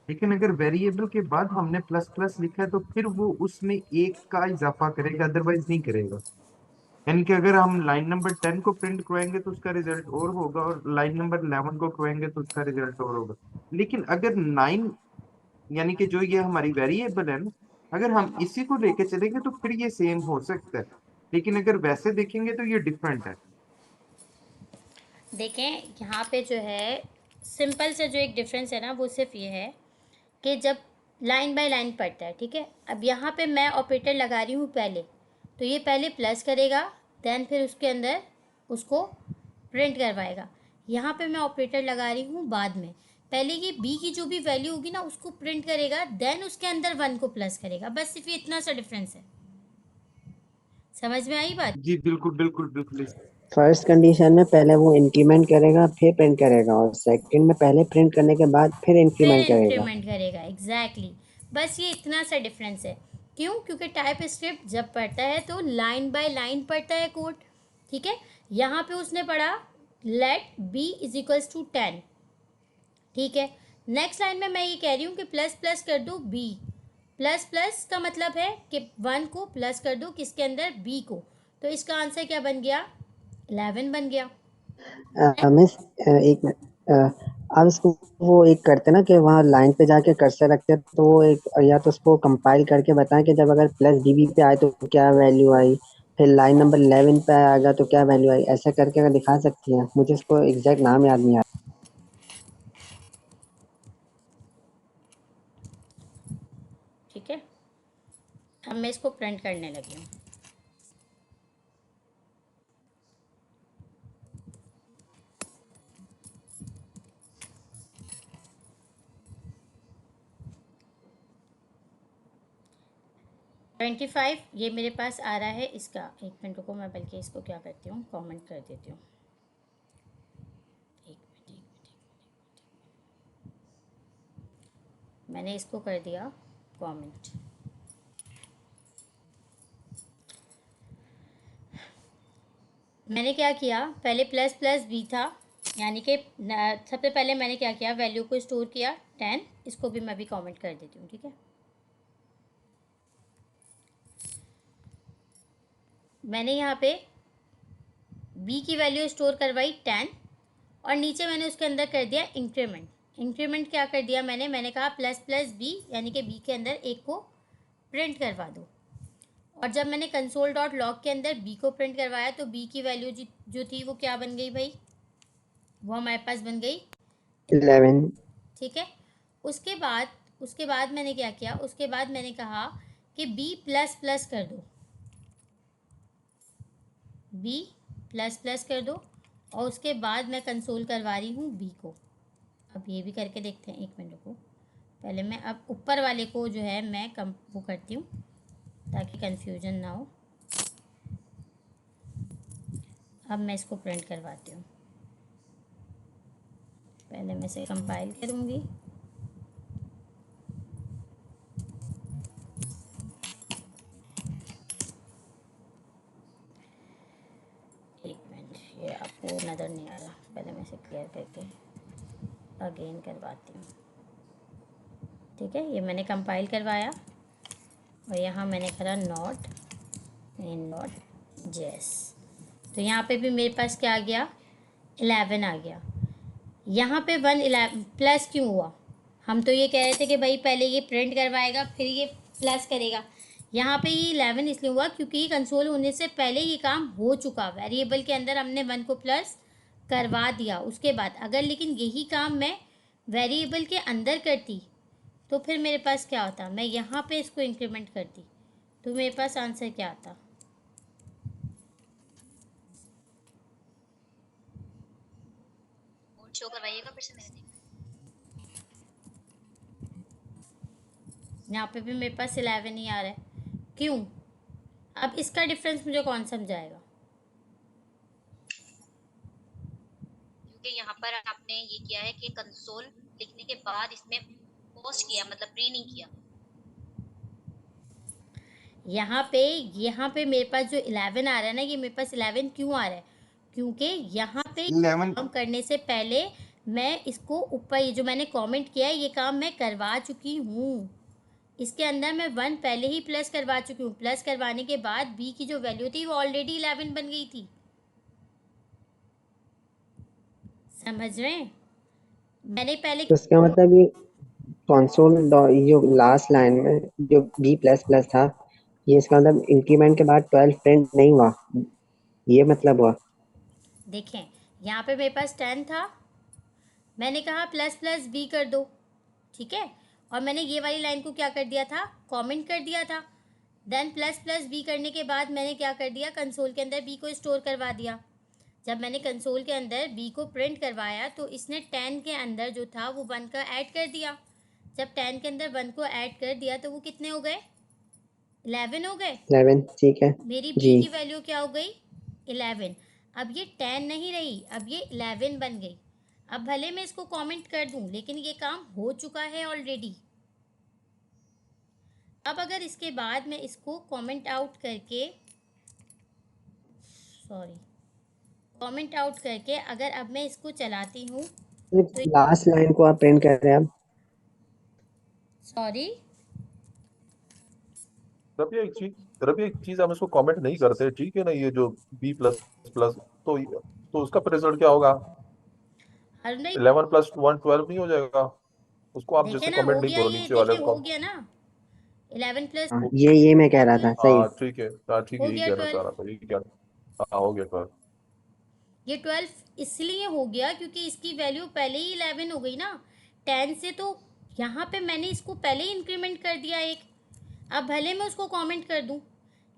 लेकिन अगर वेरिएबल के बाद हमने प्लस प्लस लिखा है तो फिर वो उसमें एक का इजाफा करेगा, अदरवाइज नहीं करेगा। यानी कि अगर हम लाइन नंबर 10 को प्रिंट करवाएंगे तो उसका रिजल्ट और होगा, और लाइन नंबर 11 को करवाएंगे तो उसका रिजल्ट और होगा। लेकिन अगर 9, यानी कि जो ये हमारी वेरिएबल है ना, अगर हम इसी को लेके चलेंगे तो फिर ये सेम हो सकता है, लेकिन अगर वैसे देखेंगे तो ये डिफरेंट है। देखें यहाँ पे जो है सिंपल से जो एक डिफरेंस है ना वो सिर्फ ये है कि जब लाइन बाय लाइन पढ़ता है, ठीक है। अब यहाँ पे मैं ऑपरेटर लगा रही हूँ पहले, तो ये पहले प्लस करेगा, देन फिर उसके अंदर उसको प्रिंट करवाएगा। यहाँ पे मैं ऑपरेटर लगा रही हूँ बाद में, पहले ये बी की जो भी वैल्यू होगी ना उसको प्रिंट करेगा, देन उसके अंदर 1 को प्लस करेगा। बस सिर्फ ये इतना सा डिफरेंस है। समझ में आई बात? जी बिल्कुल बिल्कुल बिल्कुल। फर्स्ट कंडीशन में पहले वो इंक्रीमेंट करेगा फिर प्रिंट करेगा, और सेकंड में पहले प्रिंट करने के बाद फिर फिर इंक्रीमेंट करेगा। इंक्रीमेंट करेगा, एग्जैक्टली। बस ये इतना सा डिफरेंस है। क्यों? क्योंकि टाइप स्क्रिप्ट जब पढ़ता है तो लाइन बाय लाइन पढ़ता है कोड, ठीक है। यहाँ पे उसने पढ़ा let b is equals to 10, ठीक है। नेक्स्ट लाइन में मैं ये कह रही हूँ कि प्लस प्लस कर दो बी। प्लस प्लस का मतलब है कि 1 को प्लस कर दो किसके अंदर, बी को। तो इसका आंसर क्या बन गया? 11 बन गया। मिस एक मिनट, अब इसको वो एक करते ना कि वहाँ लाइन पे जाके कर्सर रखते हैं, तो वो एक या तो उसको कंपाइल करके बताएं कि जब अगर प्लस डीबी पे आए तो क्या वैल्यू आई, फिर लाइन नंबर 11 पे आएगा तो क्या वैल्यू आई, ऐसा करके अगर दिखा सकती हैं। मुझे इसको एग्जैक्ट नाम याद नहीं आ ठीक है, अब मैं इसको प्रिंट करने लगी हूँ। ट्वेंटी 25 ये मेरे पास आ रहा है। इसका एक मिनट रुको, मैं बल्कि इसको क्या करती हूँ, कमेंट कर देती हूँ। एक मिनट, एक मिनट, मैंने इसको कर दिया कमेंट। मैंने क्या किया, पहले प्लस प्लस बी था, यानी कि सबसे पहले मैंने क्या किया, वैल्यू को स्टोर किया 10। इसको भी मैं भी कमेंट कर देती हूँ, ठीक है। मैंने यहाँ पे बी की वैल्यू स्टोर करवाई 10, और नीचे मैंने उसके अंदर कर दिया इंक्रीमेंट। इंक्रीमेंट क्या कर दिया मैंने कहा प्लस प्लस बी, यानी कि बी के अंदर एक को प्रिंट करवा दो। और जब मैंने कंसोल डॉट लॉग के अंदर बी को प्रिंट करवाया तो बी की वैल्यू जो थी वो क्या बन गई भाई, वो हमारे पास बन गई 11। ठीक है। उसके बाद मैंने क्या किया, उसके बाद मैंने कहा कि बी प्लस प्लस कर दो, बी प्लस प्लस कर दो, और उसके बाद मैं कंसोल करवा रही हूँ बी को। अब ये भी करके देखते हैं, एक मिनट को। पहले मैं अब ऊपर वाले को जो है मैं वो करती हूँ ताकि कंफ्यूजन ना हो। अब मैं इसको प्रिंट करवाती हूँ। पहले मैं इसे कंपाइल करूँगी। एक मिनट, ये आपको नज़र नहीं आ रहा, पहले मैं इसे क्लियर करके अगेन करवाती हूँ, ठीक है। ये मैंने कंपाइल करवाया और यहाँ मैंने करा नॉट इन नॉट जेस, तो यहाँ पे भी मेरे पास क्या आ गया, 11 आ गया। यहाँ पे 11 प्लस क्यों हुआ, हम तो ये कह रहे थे कि भाई पहले ये प्रिंट करवाएगा फिर ये प्लस करेगा। यहाँ पे ये 11 इसलिए हुआ क्योंकि ये कंसोल होने से पहले ये काम हो चुका, वेरिएबल के अंदर हमने 1 को प्लस करवा दिया। उसके बाद अगर लेकिन यही काम मैं वेरिएबल के अंदर करती तो फिर मेरे पास क्या होता, मैं यहाँ पे इसको इंक्रीमेंट करती तो मेरे पास आंसर क्या आता। कोड शो करवाइएगा फिर से मैंने देखा। यहाँ पे भी मेरे पास 11 ही आ रहा है, क्यों? अब इसका डिफरेंस मुझे कौन समझाएगा? क्योंकि यहाँ पर आपने ये किया है कि कंसोल लिखने के बाद इसमें पोस्ट किया, मतलब प्री नहीं किया। यहाँ पे मेरे पास जो 11 आ रहा है ना, ये मेरे पास 11 क्यों आ रहा है? क्योंकि यहाँ पे 11 काम करने से पहले मैं इसको ऊपर, ये जो मैंने कमेंट किया है, ये काम मैं करवा चुकी हूँ। इसके अंदर मैं 1 पहले ही प्लस करवा चुकी हूँ। प्लस करवाने के बाद बी की जो वैल्यू थी वो ऑलरेडी 11 बन गई थी। समझ रहे हैं? मैंने पहले तो इसका मतलब ये कंसोल जो लास्ट लाइन में जो बी प्लस प्लस था, ये इसका मतलब इंक्रीमेंट के बाद 12 प्रिंट नहीं हुआ, ये मतलब हुआ। देखें, यहाँ पे मेरे पास 10 था, मैंने कहा प्लस प्लस बी कर दो, ठीक है, और मैंने ये वाली लाइन को क्या कर दिया था, कमेंट कर दिया था। देन प्लस प्लस बी करने के बाद मैंने क्या कर दिया, कंसोल के अंदर बी को स्टोर करवा दिया। जब मैंने कंसोल के अंदर बी को प्रिंट करवाया तो इसने 10 के अंदर जो था वो 1 का ऐड कर दिया। जब 10 के अंदर 1 को ऐड कर दिया तो वो कितने हो गए, 11 हो गए। 11, ठीक है मेरी जी। बी की वैल्यू क्या हो गई, 11। अब ये 10 नहीं रही, अब ये 11 बन गई। अब भले मैं इसको कमेंट कर दूं, लेकिन ये काम हो चुका है ऑलरेडी। अब अगर इसके बाद मैं इसको कमेंट आउट करके, सॉरी, कमेंट आउट करके अगर अब मैं इसको चलाती हूँ तो, लास्ट लाइन को आप प्रिंट कर रहे हैं अब। सॉरी, रवि एक चीज हम इसको कमेंट नहीं करते, ठीक है ना, ये जो बी प्लस प्लस, तो उसका रिजल्ट क्या होगा? हर नहीं, 11 प्लस 1 12 नहीं हो जाएगा? उसको आप देखे जैसे ना कमेंट हो नहीं गया, करो, ये नीचे वाले देखे को। हो गया ना, 11 प्लस हाँ, ये मैं कह रहा था, सही। हाँ ठीक है, हाँ ठीक है, हो यही गया कहना चाह 12। रहा था, यही कहना, हाँ हो गया 12। ये 12 इसलिए हो गया क्योंकि इसकी वैल्यू पहले ही 11 हो गई ना 10 से, तो यहाँ पे मैंने इसको पहले ही इंक्रीमेंट कर दिया एक। अब भले मैं उसको कमेंट कर दूँ,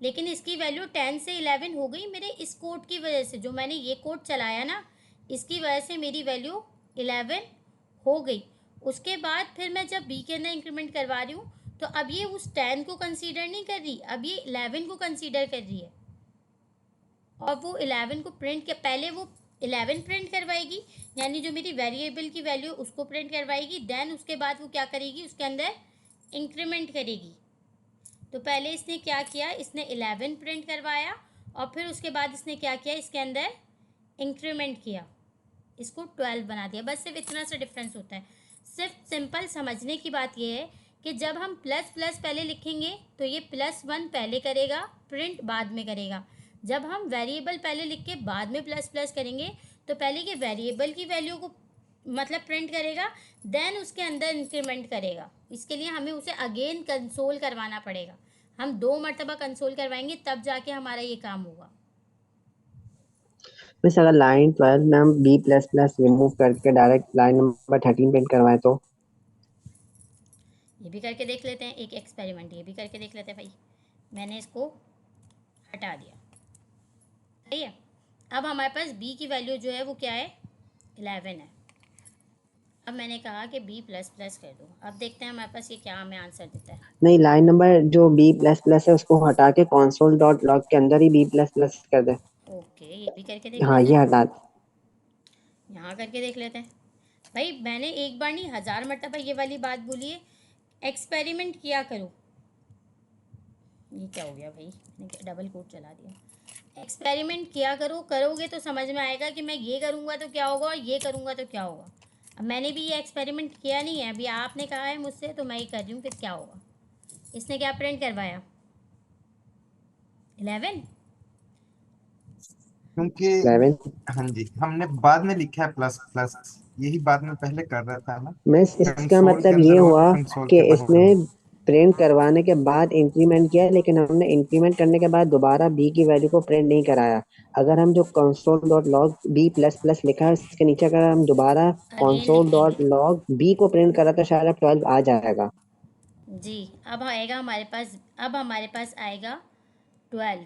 लेकिन इसकी वैल्यू 10 से 11 हो गई मेरे इस कोड की वजह से। जो मैंने ये कोड चलाया ना, इसकी वजह से मेरी वैल्यू 11 हो गई। उसके बाद फिर मैं जब बी के अंदर इंक्रीमेंट करवा रही हूँ तो अब ये उस 10 को कंसीडर नहीं कर रही, अब ये 11 को कंसीडर कर रही है। और वो 11 को प्रिंट के पहले वो 11 प्रिंट करवाएगी, यानी जो मेरी वेरिएबल की वैल्यू उसको प्रिंट करवाएगी। देन उसके बाद वो क्या करेगी, उसके अंदर इंक्रीमेंट करेगी। तो पहले इसने क्या किया, इसने 11 प्रिंट करवाया और फिर उसके बाद इसने क्या किया, इसके अंदर इंक्रीमेंट किया, इसको 12 बना दिया। बस सिर्फ इतना सा डिफरेंस होता है। सिर्फ सिंपल समझने की बात यह है कि जब हम प्लस प्लस पहले लिखेंगे तो ये +1 पहले करेगा, प्रिंट बाद में करेगा। जब हम वेरिएबल पहले लिख के बाद में प्लस प्लस करेंगे तो पहले ये वेरिएबल की वैल्यू को मतलब प्रिंट करेगा, देन उसके अंदर इंक्रीमेंट करेगा। इसके लिए हमें उसे अगेन कंसोल करवाना पड़ेगा। हम 2 मरतबा कंसोल करवाएंगे तब जाके हमारा ये काम होगा। मिस अगर लाइन 12 में हम बी प्लस प्लस रिमूव करके डायरेक्ट लाइन नंबर 13 प्रिंट करवाए तो? ये भी करके देख लेते हैं, एक एक्सपेरिमेंट ये भी करके देख लेते हैं भाई। मैंने इसको हटा दिया, सही है। अब हमारे पास b की वैल्यू जो है वो क्या है, 11 है। अब मैंने कहा कि b प्लस प्लस कर दो। अब देखते हैं हमारे पास ये क्या हमें आंसर देता है। नहीं, लाइन नंबर जो बी प्लस प्लस है उसको हटा के console डॉट लॉग के अंदर ही बी प्लस प्लस कर दे। ओके, ये भी करके देख हाँ, लेते ये हैं, हटा। यहाँ करके देख लेते हैं। भाई मैंने एक बार नहीं 1000 मरतबा ये वाली बात बोली है, एक्सपेरिमेंट किया करो। ये क्या हो गया भाई, मैंने डबल कोट चला दिया। एक्सपेरिमेंट किया करो, करोगे तो समझ में आएगा कि मैं ये करूँगा तो क्या होगा और ये करूँगा तो क्या होगा। अब मैंने भी ये एक्सपेरिमेंट किया नहीं है, अभी आपने कहा है मुझसे तो मैं ही कर रही हूँ, फिर क्या होगा। इसने क्या प्रिंट करवाया, 11। क्योंकि 11 हाँ जी, हमने बाद में लिखा है प्लस प्लस, यही बाद में पहले कर रहा था ना, मिस इसका कंसोल के मतलब ये अंदर और हुआ कंसोल कि के बाहर। इसने प्रिंट करवाने के बाद इंक्रीमेंट किया, लेकिन हमने इंक्रीमेंट करने के बाद दोबारा बी की वैल्यू को प्रिंट नहीं कराया। अगर हम जो console dot log b plus plus लिखा है उसके नीचे अगर हम दोबारा अगेन console डॉट लिखेंगे लॉग बी को प्रिंट करा तो शायद 12 आ जाएगा। जी। अब आएगा हमारे पास, अब हमारे पास आएगा 12।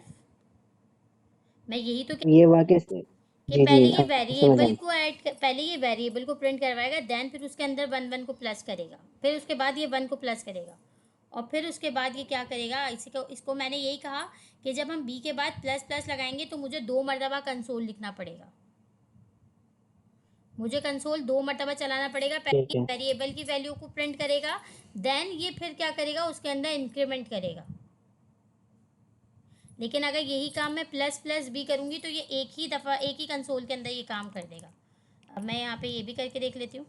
मैं यही तो ये वाकई से कि जी जी, पहले ये अब समझ वेरिएबल आया। को पहले ये वेरिएबल को प्रिंट करवाएगा, देन फिर उसके अंदर 1 को प्लस करेगा, फिर उसके बाद ये 1 को प्लस करेगा, और फिर उसके बाद ये क्या करेगा, इसको मैंने यही कहा कि जब हम बी के बाद प्लस प्लस लगाएंगे तो मुझे 2 मरतबा कंसोल लिखना पड़ेगा। मुझे कंसोल 2 मरतबा चलाना पड़ेगा। ठीक पहले है। वेरिएबल की वैल्यू को प्रिंट करेगा, देन ये फिर क्या करेगा, उसके अंदर इंक्रीमेंट करेगा। लेकिन अगर यही काम मैं प्लस प्लस बी करूँगी तो ये एक ही दफ़ा एक ही कंसोल के अंदर ये काम कर देगा। अब मैं यहाँ पे ये भी करके देख लेती हूँ।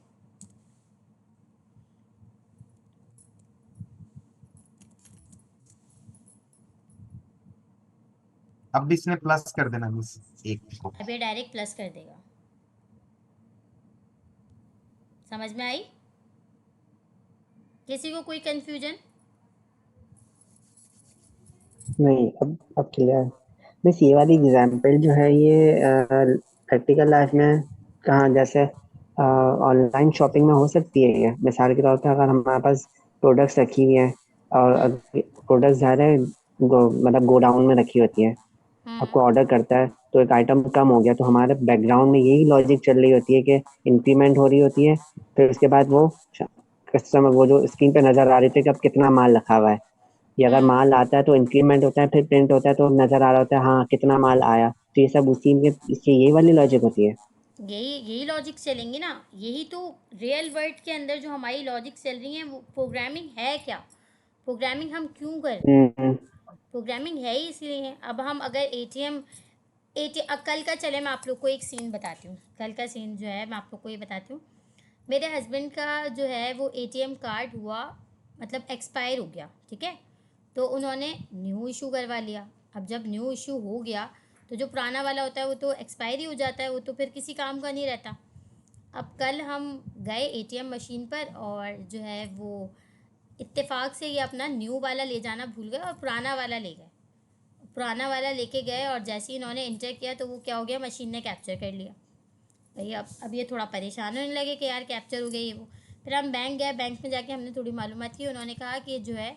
अब भी इसने प्लस कर देना मिस एक को। अब ये डायरेक्ट प्लस कर देगा। समझ में आई? किसी को कोई कंफ्यूजन? नहीं, अब क्लियर। मिस ये वाली एग्जाम्पल जो है ये प्रैक्टिकल लाइफ में कहाँ, जैसे ऑनलाइन शॉपिंग में हो सकती है ये? मिसाल के तौर पे अगर हमारे पास प्रोडक्ट्स रखी हुई हैं और प्रोडक्ट्स ज़्यादा मतलब गोडाउन में रखी होती है, आपको ऑर्डर करता है तो एक आइटम कम हो गया, तो हमारे बैकग्राउंड में यही लॉजिक चल रही होती है कि इंक्रीमेंट हो रही होती है, फिर उसके बाद वो कस्टमर वो जो स्क्रीन पे नजर आ रही थी कि अब कितना माल रखा हुआ है, ये अगर माल आता है तो इंक्रीमेंट होता है, फिर प्रिंट होता है तो नजर आ रहा होता है हाँ कितना माल आया, तो ये सब उसी में इसकी यही वाली लॉजिक होती है। यही लॉजिक चलेंगी ना। यही तो रियल वर्ल्ड के अंदर जो हमारी लॉजिक चल रही है वो प्रोग्रामिंग है। क्या प्रोग्रामिंग हम क्यों कर रहे हैं? हम्म। प्रोग्रामिंग है ही इसलिए है। अब हम अगर एटीएम कल का चले, मैं आप लोग को एक सीन बताती हूँ। कल का सीन जो है मैं आप लोग को ये बताती हूँ। मेरे हस्बैंड का जो है वो एटीएम कार्ड हुआ, मतलब एक्सपायर हो गया, ठीक है। तो उन्होंने न्यू इशू करवा लिया। अब जब न्यू इशू हो गया तो जो पुराना वाला होता है वो तो एक्सपायर ही हो जाता है, वो तो फिर किसी काम का नहीं रहता। अब कल हम गए एटीएम मशीन पर और जो है वो इत्तेफाक से ये अपना न्यू वाला ले जाना भूल गए और पुराना वाला ले गए। पुराना वाला लेके गए और जैसे ही इन्होंने इंटर किया तो वो क्या हो गया, मशीन ने कैप्चर कर लिया। भाई अब ये थोड़ा परेशान होने लगे कि यार कैप्चर हो गई ये वो। फिर हम बैंक गए, बैंक में जाके हमने थोड़ी मालूमात की। उन्होंने कहा कि जो है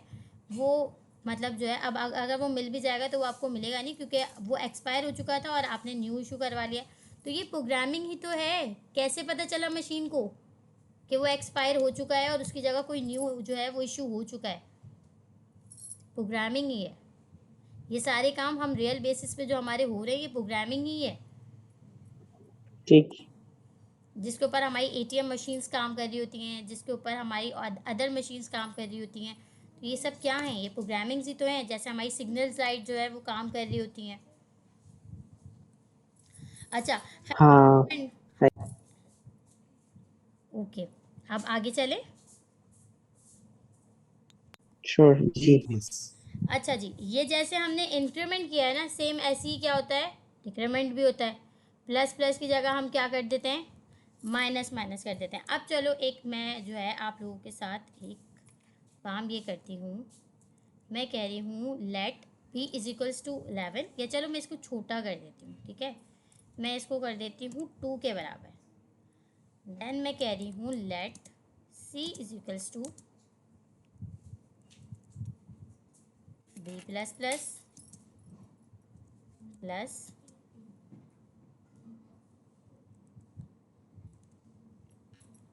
वो मतलब जो है अब अगर वो मिल भी जाएगा तो वो आपको मिलेगा नहीं, क्योंकि वो एक्सपायर हो चुका था और आपने न्यू इशू करवा लिया। तो ये प्रोग्रामिंग ही तो है। कैसे पता चला मशीन को कि वो एक्सपायर हो चुका है और उसकी जगह कोई न्यू जो है वो इशू हो चुका है? प्रोग्रामिंग ही है। ये सारे काम हम रियल बेसिस पे जो हमारे हो रहे हैं ये प्रोग्रामिंग ही है, ठीक। जिसके ऊपर हमारी एटीएम मशीन्स काम कर रही होती हैं, जिसके ऊपर हमारी अदर मशीन्स काम कर रही होती हैं। तो ये सब क्या हैं? ये प्रोग्रामिंग्स ही तो हैं। जैसे हमारी सिग्नल्स लाइट जो है वो काम कर रही होती हैं। अच्छा, हाँ। ओके, अब आगे चले। श्योर जी। यस। अच्छा जी, ये जैसे हमने इंक्रीमेंट किया है ना, सेम ऐसे ही क्या होता है, डिक्रीमेंट भी होता है। प्लस प्लस की जगह हम क्या कर देते हैं, माइनस माइनस कर देते हैं। अब चलो एक मैं जो है आप लोगों के साथ एक काम ये करती हूँ। मैं कह रही हूँ let p is equals to 11, या चलो मैं इसको छोटा कर देती हूँ, ठीक है। मैं इसको कर देती हूँ 2 के बराबर। देन मैं कह रही हूँ let c is equals to b plus plus plus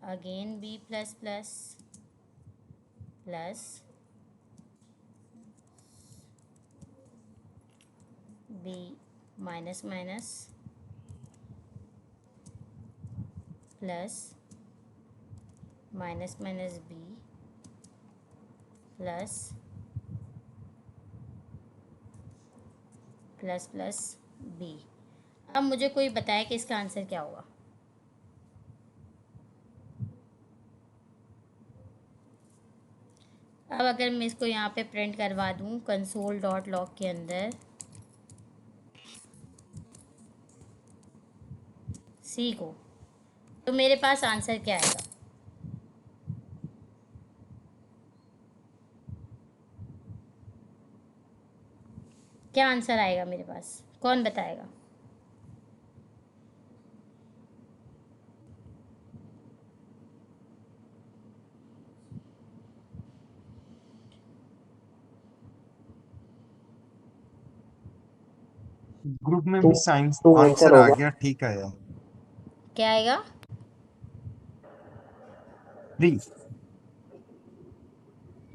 again b plus plus plus b minus minus plus minus minus b plus plus plus b। अब मुझे कोई बताए कि इसका आंसर क्या होगा। अब अगर मैं इसको यहाँ पे प्रिंट करवा दूँ कंसोल डॉट लॉग के अंदर सी को, तो मेरे पास आंसर क्या आएगा? क्या आंसर आएगा मेरे पास, कौन बताएगा? ग्रुप में टू भी साइंस टू आंसर आंसर आ होगा। गया, ठीक आया। क्या आएगा? 3।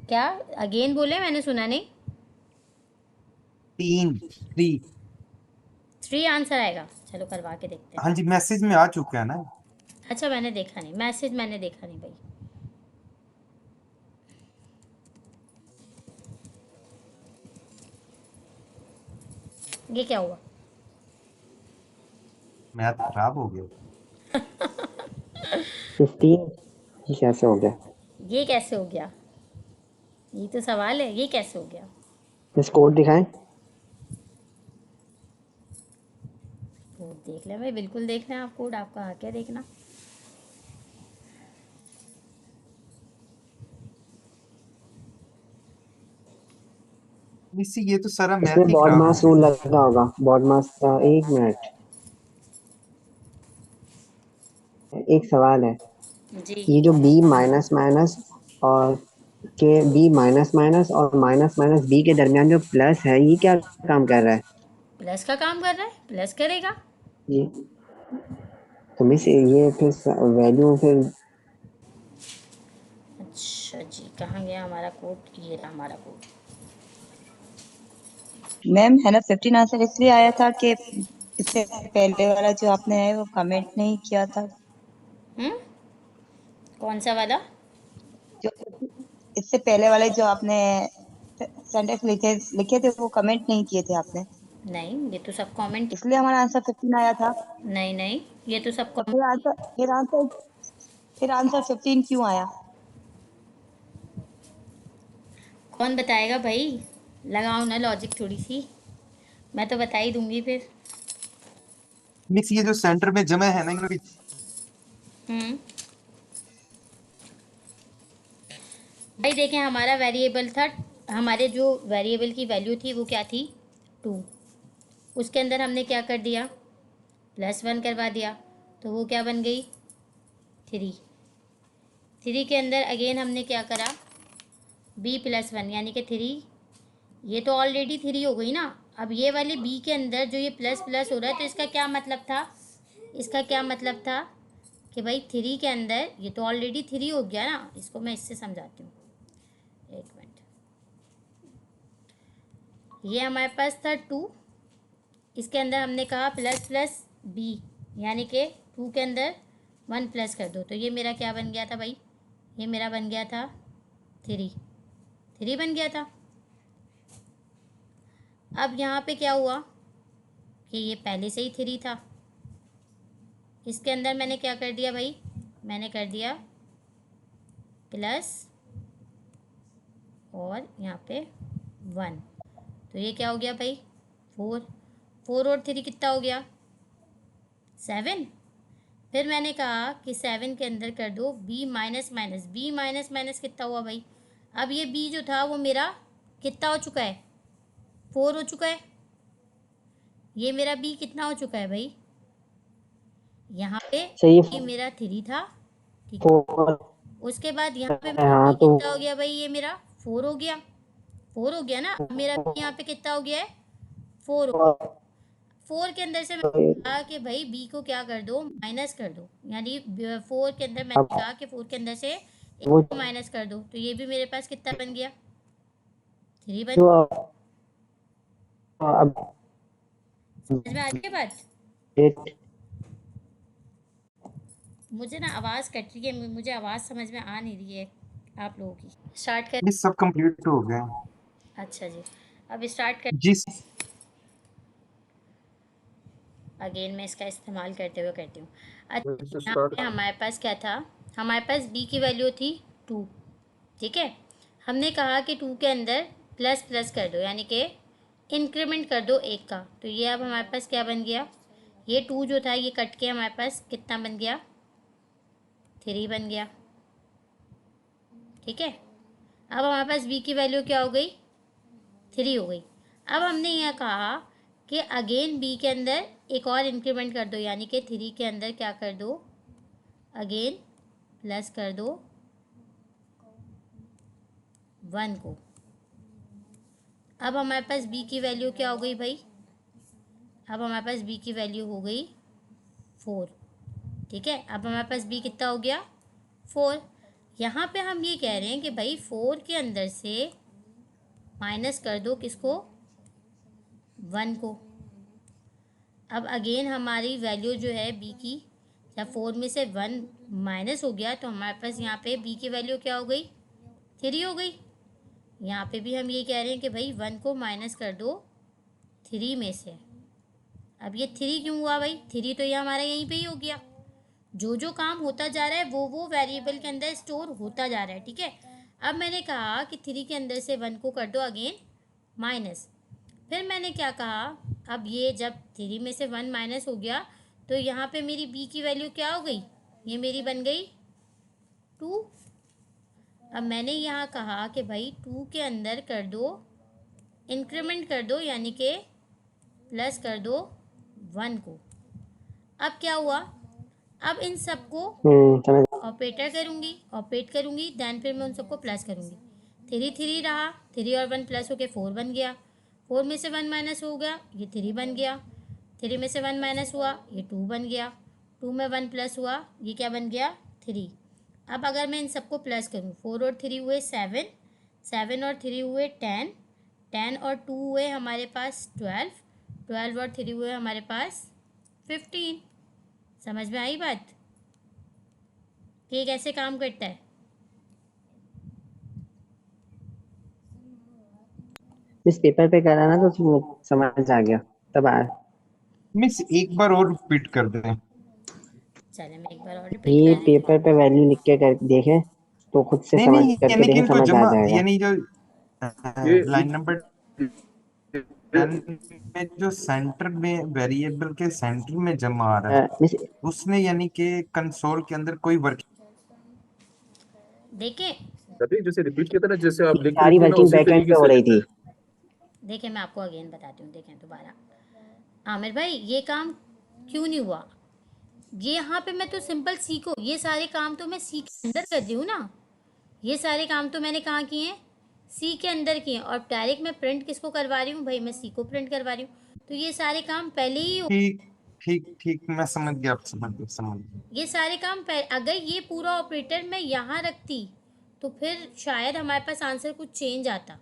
क्या अगेन बोले, मैंने सुना नहीं। 3। 3 आंसर आएगा। चलो करवा के देखते हैं। हाँ जी, मैसेज में आ चुका है ना। अच्छा मैंने देखा नहीं, मैसेज मैंने देखा नहीं भाई। ये क्या हुआ? मैथ खराब हो गया। 15 ये कैसे हो गया? ये कैसे हो गया? ये तो सवाल है, ये कैसे हो गया? इस कोड दिखाएं। कोड देख ले भाई, बिल्कुल देख लें आप, कोड आपका हक है देखना। इसी ये तो सारा मैथ इसमें ही बॉड खराब हो मास गया। रूल लगा होगा, बॉड मास का। एक मिनट, एक सवाल है। जी। ये जो बी माइनस माइनस और के बी माइनस माइनस और माइनस माइनस बी के दरमियान जो प्लस है, ये क्या काम कर रहा है? प्लस का काम कर रहा है, प्लस करेगा। ये तो मिस ये फिर वैल्यू फिर अच्छा जी, कहाँ गया हमारा कोड? ये रहा हमारा कोड। मैम है ना 15 आंसर इसलिए आया था कि इससे पहले वाला जो आपने है वो कमेंट नहीं किया था। हम्म, कौन सा वाला? जो इससे पहले वाले जो आपने सेंटेंस लिखे थे वो कमेंट नहीं किए थे आपने, नहीं, ये तो सब कमेंट। इसलिए हमारा आंसर 15 आया था। नहीं नहीं, ये तो सब तो कमेंट। फिर आंसर 15 क्यों आया? कौन बताएगा भाई? लगाओ ना लॉजिक थोड़ी सी, मैं तो बता ही दूंगी फिर। मिस ये जो सेंटर में जमा है ना इनमें हम्म, भाई देखें, हमारा वेरिएबल था, हमारे जो वेरिएबल की वैल्यू थी वो क्या थी? 2। उसके अंदर हमने क्या कर दिया? +1 करवा दिया, तो वो क्या बन गई? 3। 3 के अंदर अगेन हमने क्या करा? b+1 यानी कि 3। ये तो ऑलरेडी 3 हो गई ना। अब ये वाले b के अंदर जो ये प्लस प्लस हो रहा है, तो इसका क्या मतलब था? इसका क्या मतलब था कि भाई 3 के अंदर ये तो ऑलरेडी 3 हो गया ना। इसको मैं इससे समझाती हूँ, एक मिनट। ये हमारे पास था 2, इसके अंदर हमने कहा प्लस प्लस b, यानी कि 2 के अंदर 1 प्लस कर दो, तो ये मेरा क्या बन गया था भाई? ये मेरा बन गया था 3 बन गया था। अब यहाँ पे क्या हुआ कि ये पहले से ही 3 था, इसके अंदर मैंने क्या कर दिया भाई? मैंने कर दिया प्लस और यहाँ पे 1, तो ये क्या हो गया भाई? 4। 4 और 3 कितना हो गया? 7। फिर मैंने कहा कि 7 के अंदर कर दो b minus minus, b minus minus कितना हुआ भाई? अब ये b जो था वो मेरा कितना हो चुका है? 4 हो चुका है। ये मेरा b कितना हो चुका है भाई? यहाँ पे सही b मेरा 3 था, ठीक है। फोर उसके बाद यहाँ पे है। मेरा हाँ b तो कितना हो गया भाई? ये मेरा 4 हो गया। 4 हो गया ना। अब मेरा b यहाँ पे कितना हो गया है? 4 हो। 4 के अंदर से मैंने कहा कि भाई b को क्या कर दो? माइनस कर दो, यानी 4 के अंदर मैंने अब कहा कि 4 के अंदर से एक वो को माइनस कर दो, तो ये भी मेरे पास कितना बन गया? 3 बन। जो अब समझ में आ रही है बात? डेट मुझे ना आवाज़ कट रही है, मुझे आवाज़ समझ में आ नहीं रही है आप लोगों की। स्टार्ट कर। मिस सब कंप्लीट हो गया। अच्छा जी, अब स्टार्ट कर। जी अगेन मैं इसका इस्तेमाल करते हुए कहती हूँ। अच्छा, इससे यहाँ स्टार्ट। पे हमारे पास क्या था? हमारे पास b की वैल्यू थी 2, ठीक है। हमने कहा कि 2 के अंदर प्लस प्लस कर दो, यानी कि इंक्रीमेंट कर दो 1 का, तो ये अब हमारे पास क्या बन गया? ये 2 जो था ये कट के हमारे पास कितना बन गया? 3 बन गया, ठीक है। अब हमारे पास b की वैल्यू क्या हो गई? 3 हो गई। अब हमने यह कहा कि अगेन b के अंदर एक और इंक्रीमेंट कर दो, यानी कि 3 के अंदर क्या कर दो? अगेन प्लस कर दो 1 को। अब हमारे पास b की वैल्यू क्या हो गई भाई? अब हमारे पास b की वैल्यू हो गई 4, ठीक है। अब हमारे पास b कितना हो गया? 4। यहाँ पे हम ये कह रहे हैं कि भाई 4 के अंदर से माइनस कर दो किसको? 1 को। अब अगेन हमारी वैल्यू जो है b की जब 4 में से 1 माइनस हो गया तो हमारे पास यहाँ पे b की वैल्यू क्या हो गई, 3 हो गई। यहाँ पे भी हम ये कह रहे हैं कि भाई 1 को माइनस कर दो 3 में से। अब ये 3 क्यों हुआ भाई, 3 तो ये हमारा यहीं पे ही हो गया। जो जो काम होता जा रहा है वो वेरिएबल के अंदर स्टोर होता जा रहा है, ठीक है। अब मैंने कहा कि 3 के अंदर से 1 को कर दो अगेन माइनस। फिर मैंने क्या कहा, अब ये जब 3 में से 1 माइनस हो गया तो यहाँ पे मेरी b की वैल्यू क्या हो गई, ये मेरी बन गई 2। अब मैंने यहाँ कहा कि भाई 2 के अंदर कर दो इंक्रीमेंट कर दो, यानी कि प्लस कर दो 1 को। अब क्या हुआ, अब इन सबको समझ। ऑपरेट करूँगी देन फिर मैं उन सबको प्लस करूँगी। 3 रहा, 3 और 1 प्लस होके 4 बन गया। 4 में से 1 माइनस हो गया, ये 3 बन गया। 3 में से 1 माइनस हुआ, ये 2 बन गया। 2 में 1 प्लस हुआ, ये क्या बन गया, 3। अब अगर मैं इन सबको प्लस करूँ, 4 और 3 हुए 7, 7 और 3 हुए 10, 10 और 2 हुए हमारे पास 12, 12 और 3 हुए हमारे पास 15। समझ में आई बात कि ये कैसे काम करता है। इस पेपर पे करा ना तो वो समझ आ गया तब आ। मिस एक बार और रिपीट कर दें। चले मैं एक बार और रिपीट ये कर देती पेपर पे वैल्यू लिख के कर देखे तो खुद से नहीं समझ नहीं, करके यानी कि देखे, इनको समझ आ जमा, जाएगा। यानी जो ये लाइन नंबर 10 में जो सेंटर में वेरिएबल के सेंटर में जमा आ रहा है, मिस उसने यानी कि कंसोल के अंदर कोई वर्क। देखें। कहते हैं, जैसे रिपीट किया था ना, जैसे आप लिख रही सारी थी ना वर्किंग उसी बैकएंड तरीके पे हो से रही लिखना थी। है। देखें मैं आपको अगेन बताती हूँ, देखें दोबारा। आमिर भाई ये काम क्यों नहीं हुआ, ये यहाँ पे मैं तो सिंपल सी को, ये सारे काम तो मैं सी के अंदर कर रही हूँ ना। ये सारे काम तो मैंने कहाँ किए हैं, सी के अंदर किए हैं। और डायरेक्ट मैं प्रिंट किसको करवा रही हूँ भाई, मैं सी को प्रिंट करवा रही हूँ। तो ये सारे काम पहले ही ठीक ठीक ठीक, मैं समझ गया, आप समझ गया। ये सारे काम अगर ये पूरा ऑपरेटर मैं यहाँ रखती तो फिर शायद हमारे पास आंसर कुछ चेंज आता,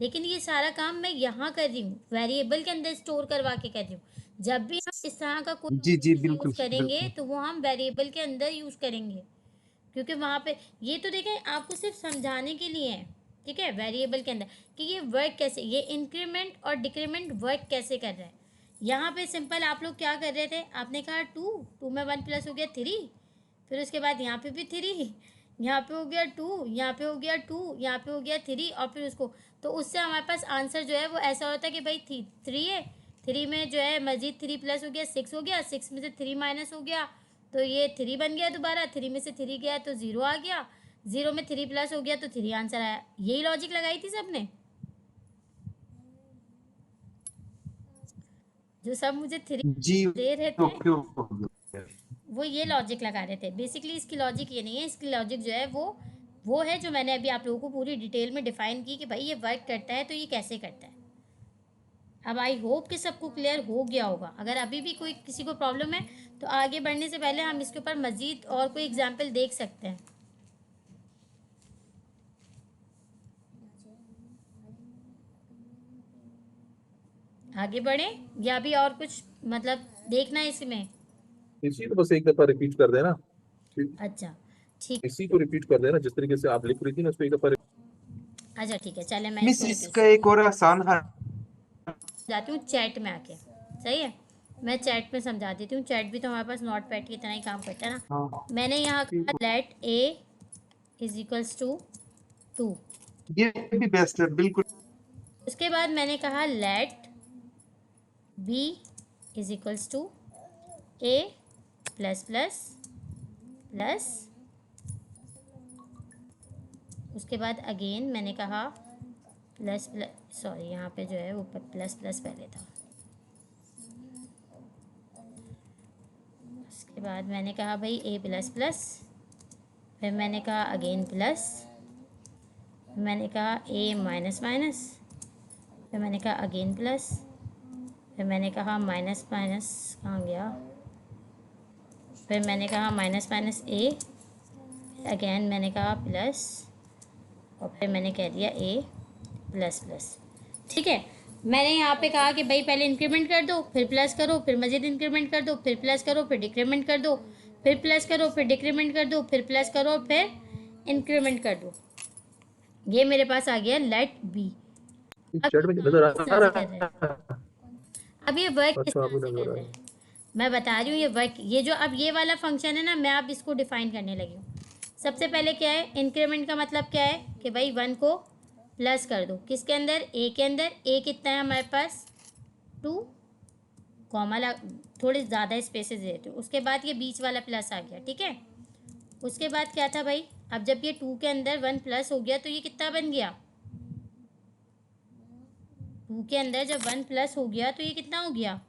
लेकिन ये सारा काम मैं यहाँ कर रही हूँ, वेरिएबल के अंदर स्टोर करवा के कर रही हूँ। जब भी हम इस तरह का कोई जी जी, यूज़ बिल्कुल करेंगे बिल्कुल। तो वो हम वेरिएबल के अंदर यूज़ करेंगे, क्योंकि वहाँ पे ये तो देखें आपको सिर्फ समझाने के लिए है, ठीक है, वेरिएबल के अंदर कि ये वर्क कैसे, ये इंक्रीमेंट और डिक्रीमेंट वर्क कैसे कर रहा है। यहाँ पे सिंपल आप लोग क्या कर रहे थे, आपने कहा 2 में 1 प्लस हो गया 3, फिर उसके बाद यहाँ पे भी 3, यहाँ पे हो गया 2, यहाँ पे हो गया 2, यहाँ पे हो गया 3, और फिर उसको, तो उससे हमारे पास आंसर जो है वो ऐसा होता है कि भाई 3 है, 3 में जो है मजीद 3 प्लस हो गया 6 हो गया, 6 में से 3 माइनस हो गया तो ये 3 बन गया दोबारा, 3 में से 3 गया तो 0 आ गया, 0 में 3 प्लस हो गया तो 3 आंसर आया। यही लॉजिक लगाई थी सबने, जो सब मुझे 3 जी दे रहे थे ओके ओके। वो ये लॉजिक लगा रहे थे। बेसिकली इसकी लॉजिक ये नहीं है, इसकी लॉजिक जो है वो है जो मैंने अभी आप लोगों को पूरी डिटेल में डिफाइन की कि भाई ये वर्क करता है तो ये कैसे करता है। अब आई होप कि सबको क्लियर हो गया होगा। अगर अभी भी कोई किसी को प्रॉब्लम है तो आगे बढ़ने से पहले हम इसके ऊपर मज़ीद और कोई एग्जाम्पल देख सकते हैं। आगे बढ़ें या भी और कुछ मतलब देखना है इसमें। इसी को बस एक दफा रिपीट कर देना, अच्छा ठीक, इसी को रिपीट कर देना जिस तरीके से आप लिख रही थी ना, उसको एक दफा अच्छा ठीक है, चले मैं मिस इसको इसका रिपीट एक और आसान हल। जाती हूँ चैट में आके, सही है, मैं चैट में समझा देती हूँ। चैट भी तो हमारे पास नोट पैड की तरह ही काम करता है ना। हाँ मैंने यहाँ कहा let a is equals to 2, ये भी बेस्ट है, बिल्कुल। उसके बाद मैंने कहा let b is equals to a plus plus plus, उसके बाद अगेन मैंने कहा प्लस प्लस, सॉरी यहाँ पे जो है वो प्लस प्लस पहले था, उसके बाद मैंने कहा भाई ए प्लस प्लस, फिर मैंने कहा अगेन प्लस, मैंने कहा ए माइनस माइनस, फिर मैंने कहा अगेन प्लस, फिर मैंने कहा माइनस माइनस कहाँ गया, फिर मैंने कहा माइनस माइनस ए, अगेन मैंने कहा प्लस, और फिर मैंने कह दिया ए प्लस प्लस। ठीक है, मैंने यहाँ पे कहा कि भाई पहले इंक्रीमेंट कर दो, फिर प्लस करो, फिर मज़ीद इंक्रीमेंट कर दो, फिर प्लस करो, फिर डिक्रीमेंट कर दो, फिर प्लस करो, फिर डिक्रीमेंट कर दो, फिर प्लस करो, फिर इंक्रीमेंट कर दो। ये मेरे पास आ गया लेट बी। अब चैट में नजर किस आ तरह से रहा कर रहे हैं, है। अब ये वर्क किस अच्छा, तरह आपको से कर नजर आ रहे रहा हैं है। मैं बता रही हूँ। ये वर्क, ये जो अब ये वाला फंक्शन है ना, मैं अब इसको डिफाइन करने लगी हूँ। सबसे पहले क्या है, इंक्रीमेंट का मतलब क्या है कि भाई 1 को प्लस कर दो, किसके अंदर, ए के अंदर। ए कितना है हमारे पास, 2, कॉमा थोड़े ज़्यादा स्पेसेस देते हो। उसके बाद ये बीच वाला प्लस आ गया, ठीक है। उसके बाद क्या था भाई, अब जब ये 2 के अंदर 1 प्लस हो गया तो ये कितना बन गया, 2 के अंदर जब 1 प्लस हो गया तो ये कितना हो गया,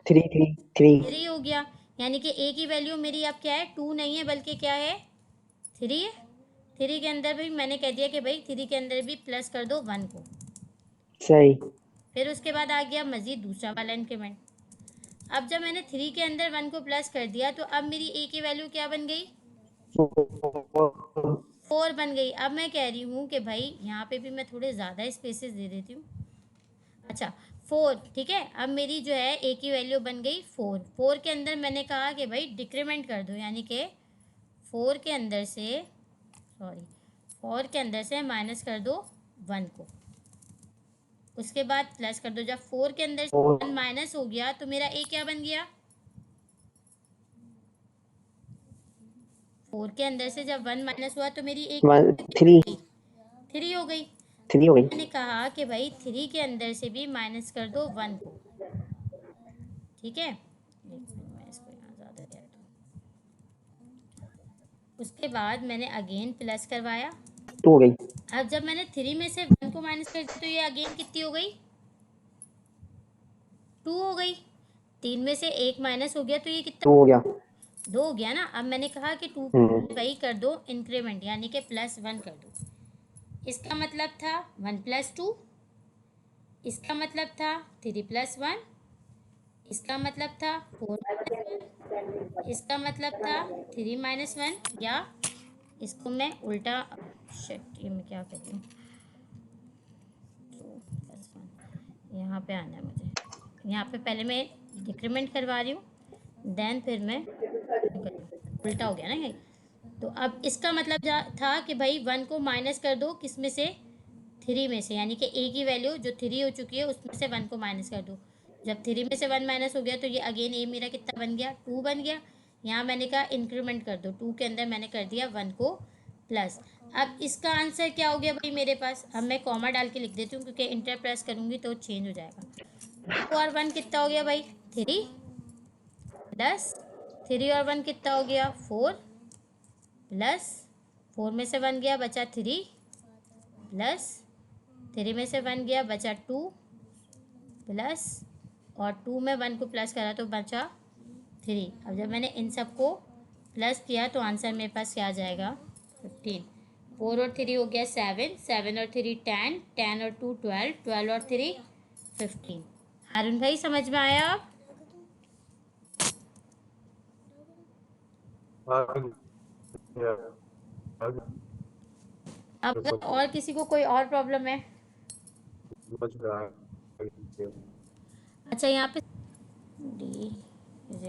3 3 3 3 हो गया। यानी कि ए की वैल्यू मेरी अब क्या है, 2 नहीं है बल्कि क्या है, 3 है। 3 के अंदर भी मैंने कह दिया कि भाई 3 के अंदर भी प्लस कर दो 1 को। सही। फिर उसके बाद आ गया मज़ीद दूसरा वाला इंक्रीमेंट। अब जब मैंने 3 के अंदर 1 को प्लस कर दिया तो अब मेरी ए की वैल्यू क्या बन गई, 4 बन गई। अब मैं कह रही हूँ कि भाई यहाँ पे भी मैं थोड़े ज़्यादा स्पेसेस दे देती हूँ। अच्छा 4, ठीक है। अब मेरी जो है ए की वैल्यू बन गई 4। 4 के अंदर मैंने कहा कि भाई डिक्रीमेंट कर दो, यानी कि 4 के अंदर से, सॉरी 4 के अंदर से माइनस कर दो 1 को। उसके बाद प्लस कर दो। जब 4 के अंदर से 1 माइनस हो गया तो मेरा ए क्या बन गया, 4 के अंदर से जब 1 माइनस हुआ तो मेरी एक 3 3 हो गई। 3 हो गई। मैंने कहा कि भाई 3 के अंदर से भी माइनस कर दो 1 को, ठीक है। एक मिनट, मैं इसको यहाँ ज़्यादा दे दूँ। उसके बाद मैंने अगेन प्लस करवाया। 2 हो गई। अब जब मैंने 3 में से 1 को माइनस कर दिया तो ये अगेन कितनी हो गई, 2 हो गई। 3 में से 1 माइनस हो गया तो ये 2 कितना, हो गया। 2 हो गया ना। अब मैंने कहा कि 2 वही कर दो इंक्रीमेंट, यानी कि +1 कर दो। इसका मतलब था 1 + 2, इसका मतलब था 3 + 1, इसका मतलब था 4 - 1, इसका मतलब था 3 - 1, या इसको मैं उल्टा, शिट ये मैं क्या कर रही हूँ, 2 + 1, यहाँ पे आना है मुझे। यहाँ पे पहले मैं डिक्रीमेंट करवा रही हूँ, देन फिर मैं उल्टा हो गया ना ये। तो अब इसका मतलब था कि भाई 1 को माइनस कर दो, किस में से, 3 में से, यानी कि ए की वैल्यू जो 3 हो चुकी है उसमें से 1 को माइनस कर दो। जब 3 में से 1 माइनस हो गया तो ये अगेन ए मेरा कितना बन गया, 2 बन गया। यहाँ मैंने कहा इंक्रीमेंट कर दो, 2 के अंदर मैंने कर दिया 1 को प्लस। अब इसका आंसर क्या हो गया भाई मेरे पास, अब मैं कॉमा डाल के लिख देती हूँ क्योंकि इंटर प्रेस करूँगी तो चेंज हो जाएगा। 2 और 1 कितना हो गया भाई, 3 प्लस 3 और 1 कितना हो गया, 4 प्लस 4 में से 1 गया बचा 3 प्लस 3 में से 1 गया बचा 2 प्लस, और 2 में 1 को प्लस करा तो बचा 3। अब जब मैंने इन सबको प्लस किया तो आंसर मेरे पास क्या आ जाएगा, 15। 4 और 3 हो गया 7, 7 और 3 10, 10 और 2 12, 12 और 3 15। हारून भाई समझ में आया अब? अब अगर और किसी को कोई और प्रॉब्लम है, अच्छा यहाँ पे d =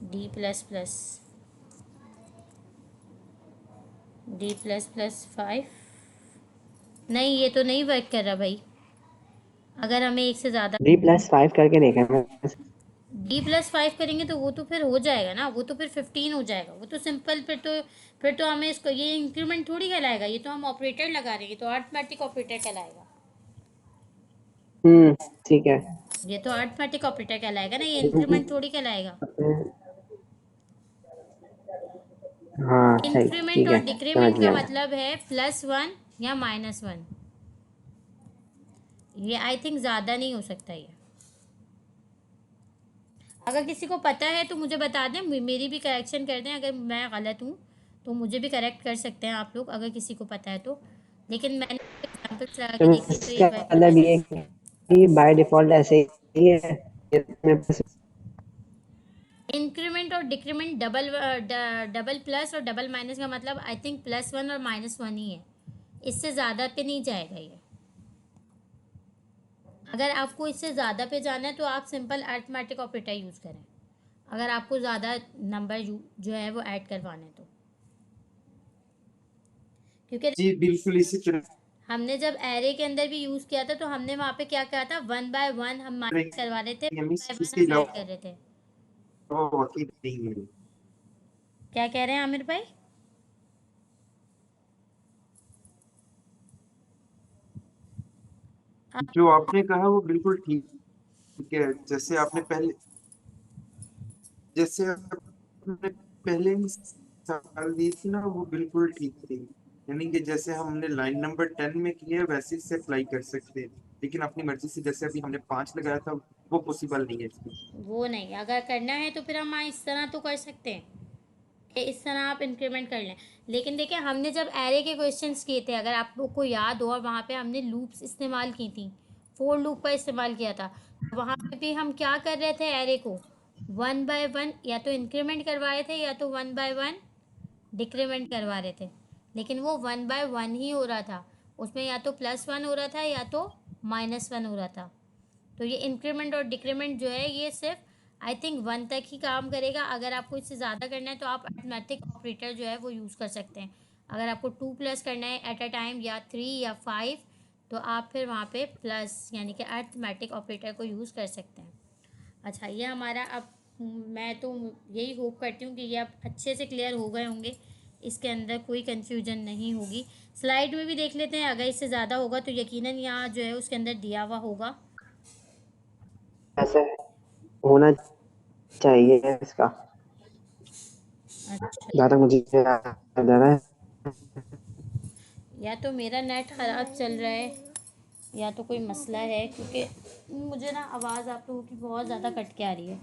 d plus plus d++5, नहीं ये तो नहीं वर्क कर रहा भाई। अगर हमें एक से ज़्यादा D+5 करके देखा मैं। d+5 करेंगे तो वो तो फिर हो जाएगा ना, वो तो फिर 15 हो जाएगा, वो तो सिंपल। फिर तो हमें इसको, ये इंक्रीमेंट थोड़ी कहलाएगा, ये तो हम ऑपरेटर लगा रहे हैं, ये तो अरिथमेटिक ऑपरेटर कहलाएगा। ठीक है। ये तो अरिथमेटिक ऑपरेटर कहलाएगा ना, ये इंक्रीमेंट थोड़ी कहलाएगा। हाँ सही, इंक्रीमेंट ठीक और है, समझ डिक्रीमेंट का गया मैं। मतलब है +1 या -1। ये आई थिंक ज़्यादा नहीं हो सकता ये। अगर किसी को पता है तो मुझे बता दें, मेरी भी करेक्शन कर दें। अगर मैं गलत हूँ तो मुझे भी करेक्ट कर सकते हैं आप लोग, अगर किसी को पता है तो। लेकिन मैंने एग्जाम्पल्स लगा के तो देखी तो ये इसका वर्क मतलब करता ये है। कि बाय डिफॉल्ट ऐसे ही है। मेरे पास इंक्रीमेंट और डिक्रीमेंट डबल प्लस और डबल माइनस का मतलब आई थिंक +1 और -1 ही है, इससे ज़्यादा पे नहीं जाएगा ये। अगर आपको इससे ज़्यादा पे जाना है तो आप सिंपल अरिथमेटिक ऑपरेटर यूज़ करें, अगर आपको ज़्यादा नंबर जो है वो ऐड करवाने तो, क्योंकि जी बिल्कुल इसी तरह हमने जब एरे के अंदर भी यूज़ किया था तो हमने वहाँ पे क्या कहा था, 1 बाय 1 हम माइनस करवा रहे थे, 1 हम बाय 1 इसके हम ऐड अलावा कर रहे थे। बाकी नहीं है। क्या कह रहे हैं आमिर भाई? जो आपने कहा वो बिल्कुल ठीक है। जैसे आपने पहले ही सवाल दी थी ना, वो बिल्कुल ठीक थी। यानी कि जैसे हमने लाइन नंबर 10 में किया वैसे से अप्लाई कर सकते हैं, लेकिन अपनी मर्जी से जैसे अभी हमने 5 लगाया था वो पॉसिबल नहीं है इसमें। वो नहीं, अगर करना है तो फिर हम इस तरह तो कर सकते हैं कि इस तरह आप इंक्रीमेंट कर लें। लेकिन देखिए हमने जब एरे के क्वेश्चंस किए थे, अगर आप लोग को याद हो, और वहाँ पे हमने लूप्स इस्तेमाल की थी, फोर लूप का इस्तेमाल किया था, तो वहाँ पे भी हम क्या कर रहे थे, एरे को 1 बाय 1 या तो इंक्रीमेंट करवा रहे थे या तो 1 बाय 1 डिक्रीमेंट करवा रहे थे। लेकिन वो 1 बाय 1 ही हो रहा था, उसमें या तो +1 हो रहा था या तो -1 हो रहा था। तो ये इंक्रीमेंट और डिक्रीमेंट जो है ये सिर्फ आई थिंक 1 तक ही काम करेगा। अगर आपको इससे ज़्यादा करना है तो आप अरिथमेटिक ऑपरेटर जो है वो यूज़ कर सकते हैं। अगर आपको 2 प्लस करना है एट अ टाइम, या 3 या 5, तो आप फिर वहाँ पे प्लस यानी कि अरिथमेटिक ऑपरेटर को यूज़ कर सकते हैं। अच्छा, ये हमारा अब मैं तो यही होप करती हूँ कि ये अब अच्छे से क्लियर हो गए होंगे, इसके अंदर कोई कन्फ्यूजन नहीं होगी। स्लाइड में भी देख लेते हैं, अगर इससे ज़्यादा होगा तो यकीनन यहाँ जो है उसके अंदर दिया हुआ होगा। ऐसे होना चाहिए इसका, अच्छा, जहाँ तक मुझे याद आ रहा है। या तो मेरा नेट ख़राब चल रहा है या तो कोई मसला है, क्योंकि मुझे ना आवाज़ आप लोगों की बहुत ज़्यादा कट के आ रही है।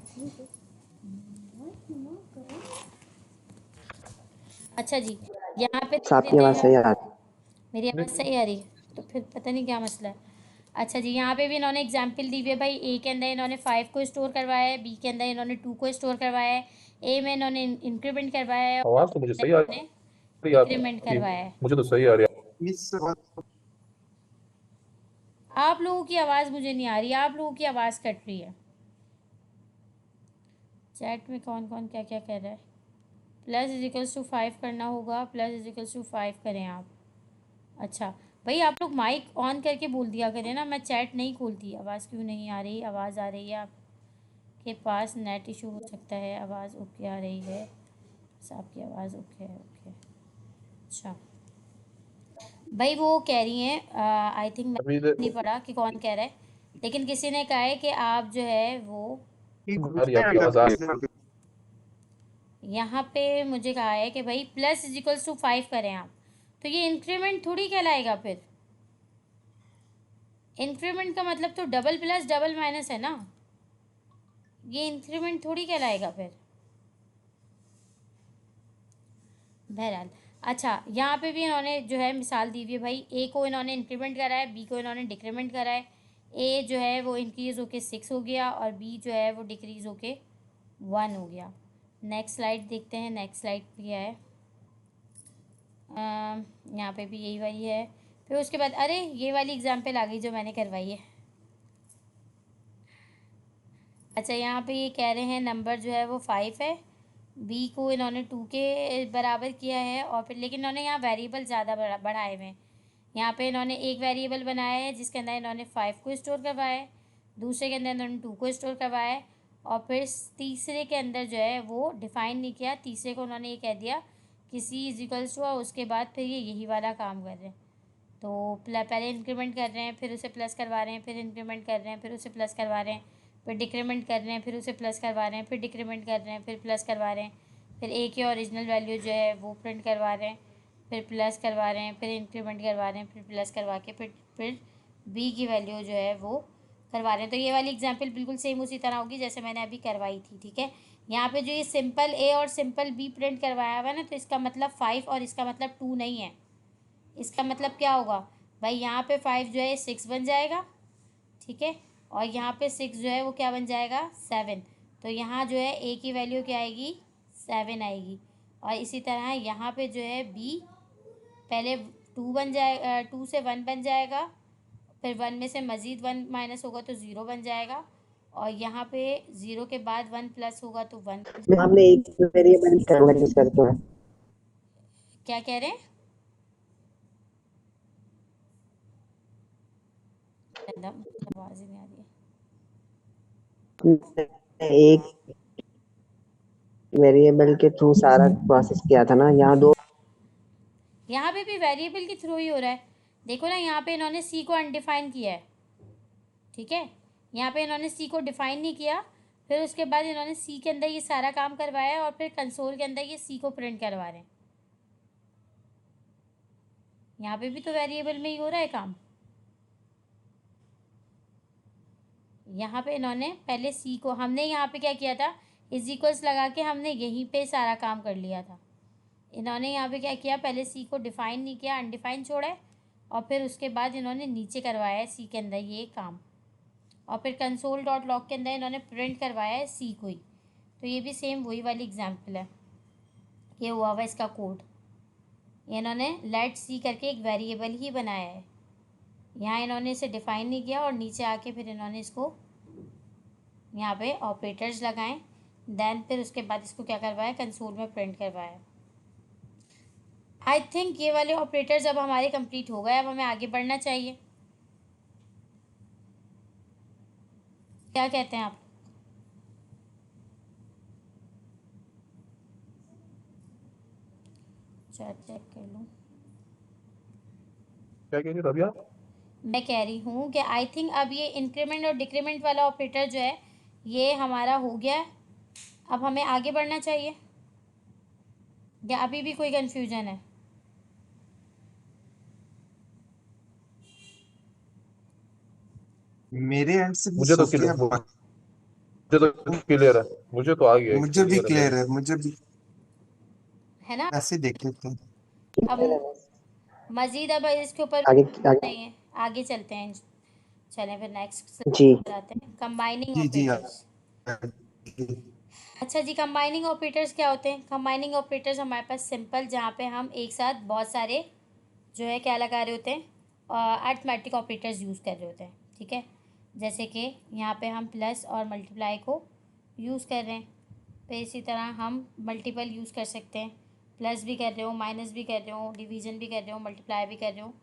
अच्छा जी, यहाँ पे देख आपकी लेते आवाज़ हैं सही हम। आ रही है। मेरी आवाज़ सही आ रही है? तो फिर पता नहीं क्या मसला है। अच्छा जी, यहाँ पे भी इन्होंने एग्जाम्पल दी हुई है भाई। ए के अंदर इन्होंने 5 को स्टोर करवाया है, बी के अंदर इन्होंने 2 को स्टोर करवाया है, ए में इन्होंने इंक्रीमेंट करवाया है, आवाज तो मुझे और सही आ इन्होंने रही है डिक्रीमेंट आपकी, करवाया है। मुझे तो सही आ रही है। इस सवाल आप लोगों की आवाज़ मुझे नहीं आ रही, आप लोगों की आवाज़ कट रही है। चैट में कौन कौन क्या क्या कह रहा है? +=5 करना होगा, +=5 करें आप। अच्छा भाई, आप लोग माइक ऑन करके बोल दिया करें ना, मैं चैट नहीं खोलती। आवाज़ क्यों नहीं आ रही? आवाज़ आ रही है, आपके पास नेट इशू हो सकता है। आवाज़ ओके आ रही है, बस आपकी आवाज़ ओके है, ओके। अच्छा भाई, वो कह रही हैं, आई थिंक अभी मैंने नहीं पढ़ा कि कौन कह रहा है, लेकिन किसी ने कहा है कि आप जो है वो आ रही है आपकी आवाज आ रही है। यहाँ पे मुझे कहा है कि भाई +=5 करें आप, तो ये इंक्रीमेंट थोड़ी कहलाएगा फिर। इंक्रीमेंट का मतलब तो डबल प्लस डबल माइनस है ना, ये इंक्रीमेंट थोड़ी कहलाएगा फिर। बहरहाल, अच्छा यहाँ पे भी इन्होंने जो है मिसाल दी हुई है भाई। ए को इन्होंने इंक्रीमेंट करा है, बी को इन्होंने डिक्रीमेंट करा है। ए जो है वो इंक्रीज़ होके 6 हो गया और बी जो है वो डिक्रीज़ होके 1 हो गया। नेक्स्ट स्लाइड देखते हैं, नेक्स्ट स्लाइड क्या है। यहाँ पे भी यही वाली है। फिर उसके बाद अरे ये वाली एग्जाम्पल आ गई जो मैंने करवाई है। अच्छा, यहाँ पे ये कह रहे हैं नंबर जो है वो 5 है, बी को इन्होंने 2 के बराबर किया है, और फिर लेकिन इन्होंने यहाँ वेरिएबल ज़्यादा बढ़ाए हुए हैं। यहाँ पे इन्होंने एक वेरिएबल बनाया है जिसके अंदर इन्होंने 5 को स्टोर करवाया है, दूसरे के अंदर इन्होंने 2 को स्टोर करवाया है, और फिर तीसरे के अंदर जो है वो डिफ़ाइन नहीं किया। तीसरे को उन्होंने ये कह दिया कि सी इज इक्वल्स टू, और उसके बाद फिर ये यही वाला काम कर रहे हैं। तो पहले इंक्रीमेंट कर रहे हैं, फिर उसे प्लस करवा रहे हैं, फिर इंक्रीमेंट कर रहे हैं, फिर उसे प्लस करवा रहे हैं, फिर डिक्रीमेंट कर रहे हैं, फिर उसे प्लस करवा रहे हैं, फिर डिक्रीमेंट कर रहे हैं, फिर प्लस करवा रहे हैं, फिर ए की ओरिजिनल वैल्यू जो है वो प्रिंट करवा रहे हैं, फिर प्लस करवा रहे हैं, फिर इंक्रीमेंट करवा रहे हैं, फिर प्लस करवा के फिर बी की वैल्यू जो है वो करवा रहे हैं। तो ये वाली एग्जाम्पल बिल्कुल सेम उसी तरह होगी जैसे मैंने अभी करवाई थी, ठीक है। यहाँ पे जो ये सिंपल ए और सिंपल बी प्रिंट करवाया हुआ है ना, तो इसका मतलब 5 और इसका मतलब 2 नहीं है। इसका मतलब क्या होगा भाई, यहाँ पे 5 जो है 6 बन जाएगा, ठीक है, और यहाँ पे 6 जो है वो क्या बन जाएगा, 7। तो यहाँ जो है ए की वैल्यू क्या आएगी, 7 आएगी। और इसी तरह यहाँ पे जो है बी पहले 2 बन जाए, 2 से 1 बन जाएगा, फिर 1 में से मज़ीद 1 माइनस होगा तो 0 बन जाएगा, और यहाँ पे 0 के बाद 1 प्लस होगा तो 1 बन मैं हमने एक वेरिएबल कन्वर्ट यूज करते हैं। क्या कह रहे हैं? एकदम आवाज़ ही नहीं आ रही है। एक वेरिएबल के थ्रू सारा प्रोसेस किया था ना, यहाँ दो यहाँ पे भी वेरिएबल के थ्रू ही हो रहा है। देखो ना, यहाँ पे इन्होंने सी को अनडिफाइन किया है, ठीक है। यहाँ पे इन्होंने सी को डिफाइन नहीं किया, फिर उसके बाद इन्होंने सी के अंदर ये सारा काम करवाया है, और फिर कंसोल के अंदर ये सी को प्रिंट करवा रहे हैं। यहाँ पे भी तो वेरिएबल में ही हो रहा है काम। यहाँ पे इन्होंने पहले सी को, हमने यहाँ पे क्या किया था, इज इक्वल्स लगा के हमने यहीं पे सारा काम कर लिया था। इन्होंने यहाँ पे क्या किया, पहले सी को डिफाइन नहीं किया, अनडिफाइन छोड़ा है, और फिर उसके बाद इन्होंने नीचे करवाया है सी के अंदर ये काम, और फिर कंसोल डॉट लॉग के अंदर इन्होंने प्रिंट करवाया है सी को ही। तो ये भी सेम वही वाली एग्जाम्पल है, ये हुआ हुआ इसका कोड। इन्होंने लेट सी करके एक वेरिएबल ही बनाया है, यहाँ इन्होंने इसे डिफाइन नहीं किया, और नीचे आके फिर इन्होंने इसको यहाँ पे ऑपरेटर्स लगाएं, देन फिर उसके बाद इसको क्या करवाया, कंसोल में प्रिंट करवाया। आई थिंक ये वाले ऑपरेटर्स अब हमारे कंप्लीट हो गए, अब हमें आगे बढ़ना चाहिए। क्या कहते हैं आप? चेक कर लूँ। क्या कह रही है रबिया? मैं कह रही हूँ कि आई थिंक अब ये इंक्रीमेंट और डिक्रीमेंट वाला ऑपरेटर जो है ये हमारा हो गया है, अब हमें आगे बढ़ना चाहिए, या अभी भी कोई कंफ्यूजन है? मेरे एंड से भी मुझे तो सोफिया क्लियर है, मुझे तो आ गया, मुझे भी क्लियर है क्लियर मेरे। है, मुझे भी है ना? ऐसे देख लेते हैं। अब मज़ीद अब इसके ऊपर आगे आगे नहीं है, आगे चलते हैं। चलें फिर नेक्स्ट जी आते हैं, कंबाइनिंग जी जी ऑपरेटर्स। अच्छा जी, कंबाइनिंग ऑपरेटर्स क्या होते हैं? कंबाइनिंग ऑपरेटर्स हमारे पास सिंपल, जहाँ पे हम एक साथ बहुत सारे जो है क्या लगा रहे होते हैं, अर्थमेटिक ऑपरेटर्स यूज़ कर रहे होते हैं, ठीक है। जैसे कि यहाँ पे हम प्लस और मल्टीप्लाई को यूज़ कर रहे हैं, तो इसी तरह हम मल्टीपल यूज़ कर सकते हैं, प्लस भी कर रहे हो, माइनस भी कर रहे हो, डिवीज़न भी कर रहे हो, मल्टीप्लाई भी कर रहे हो,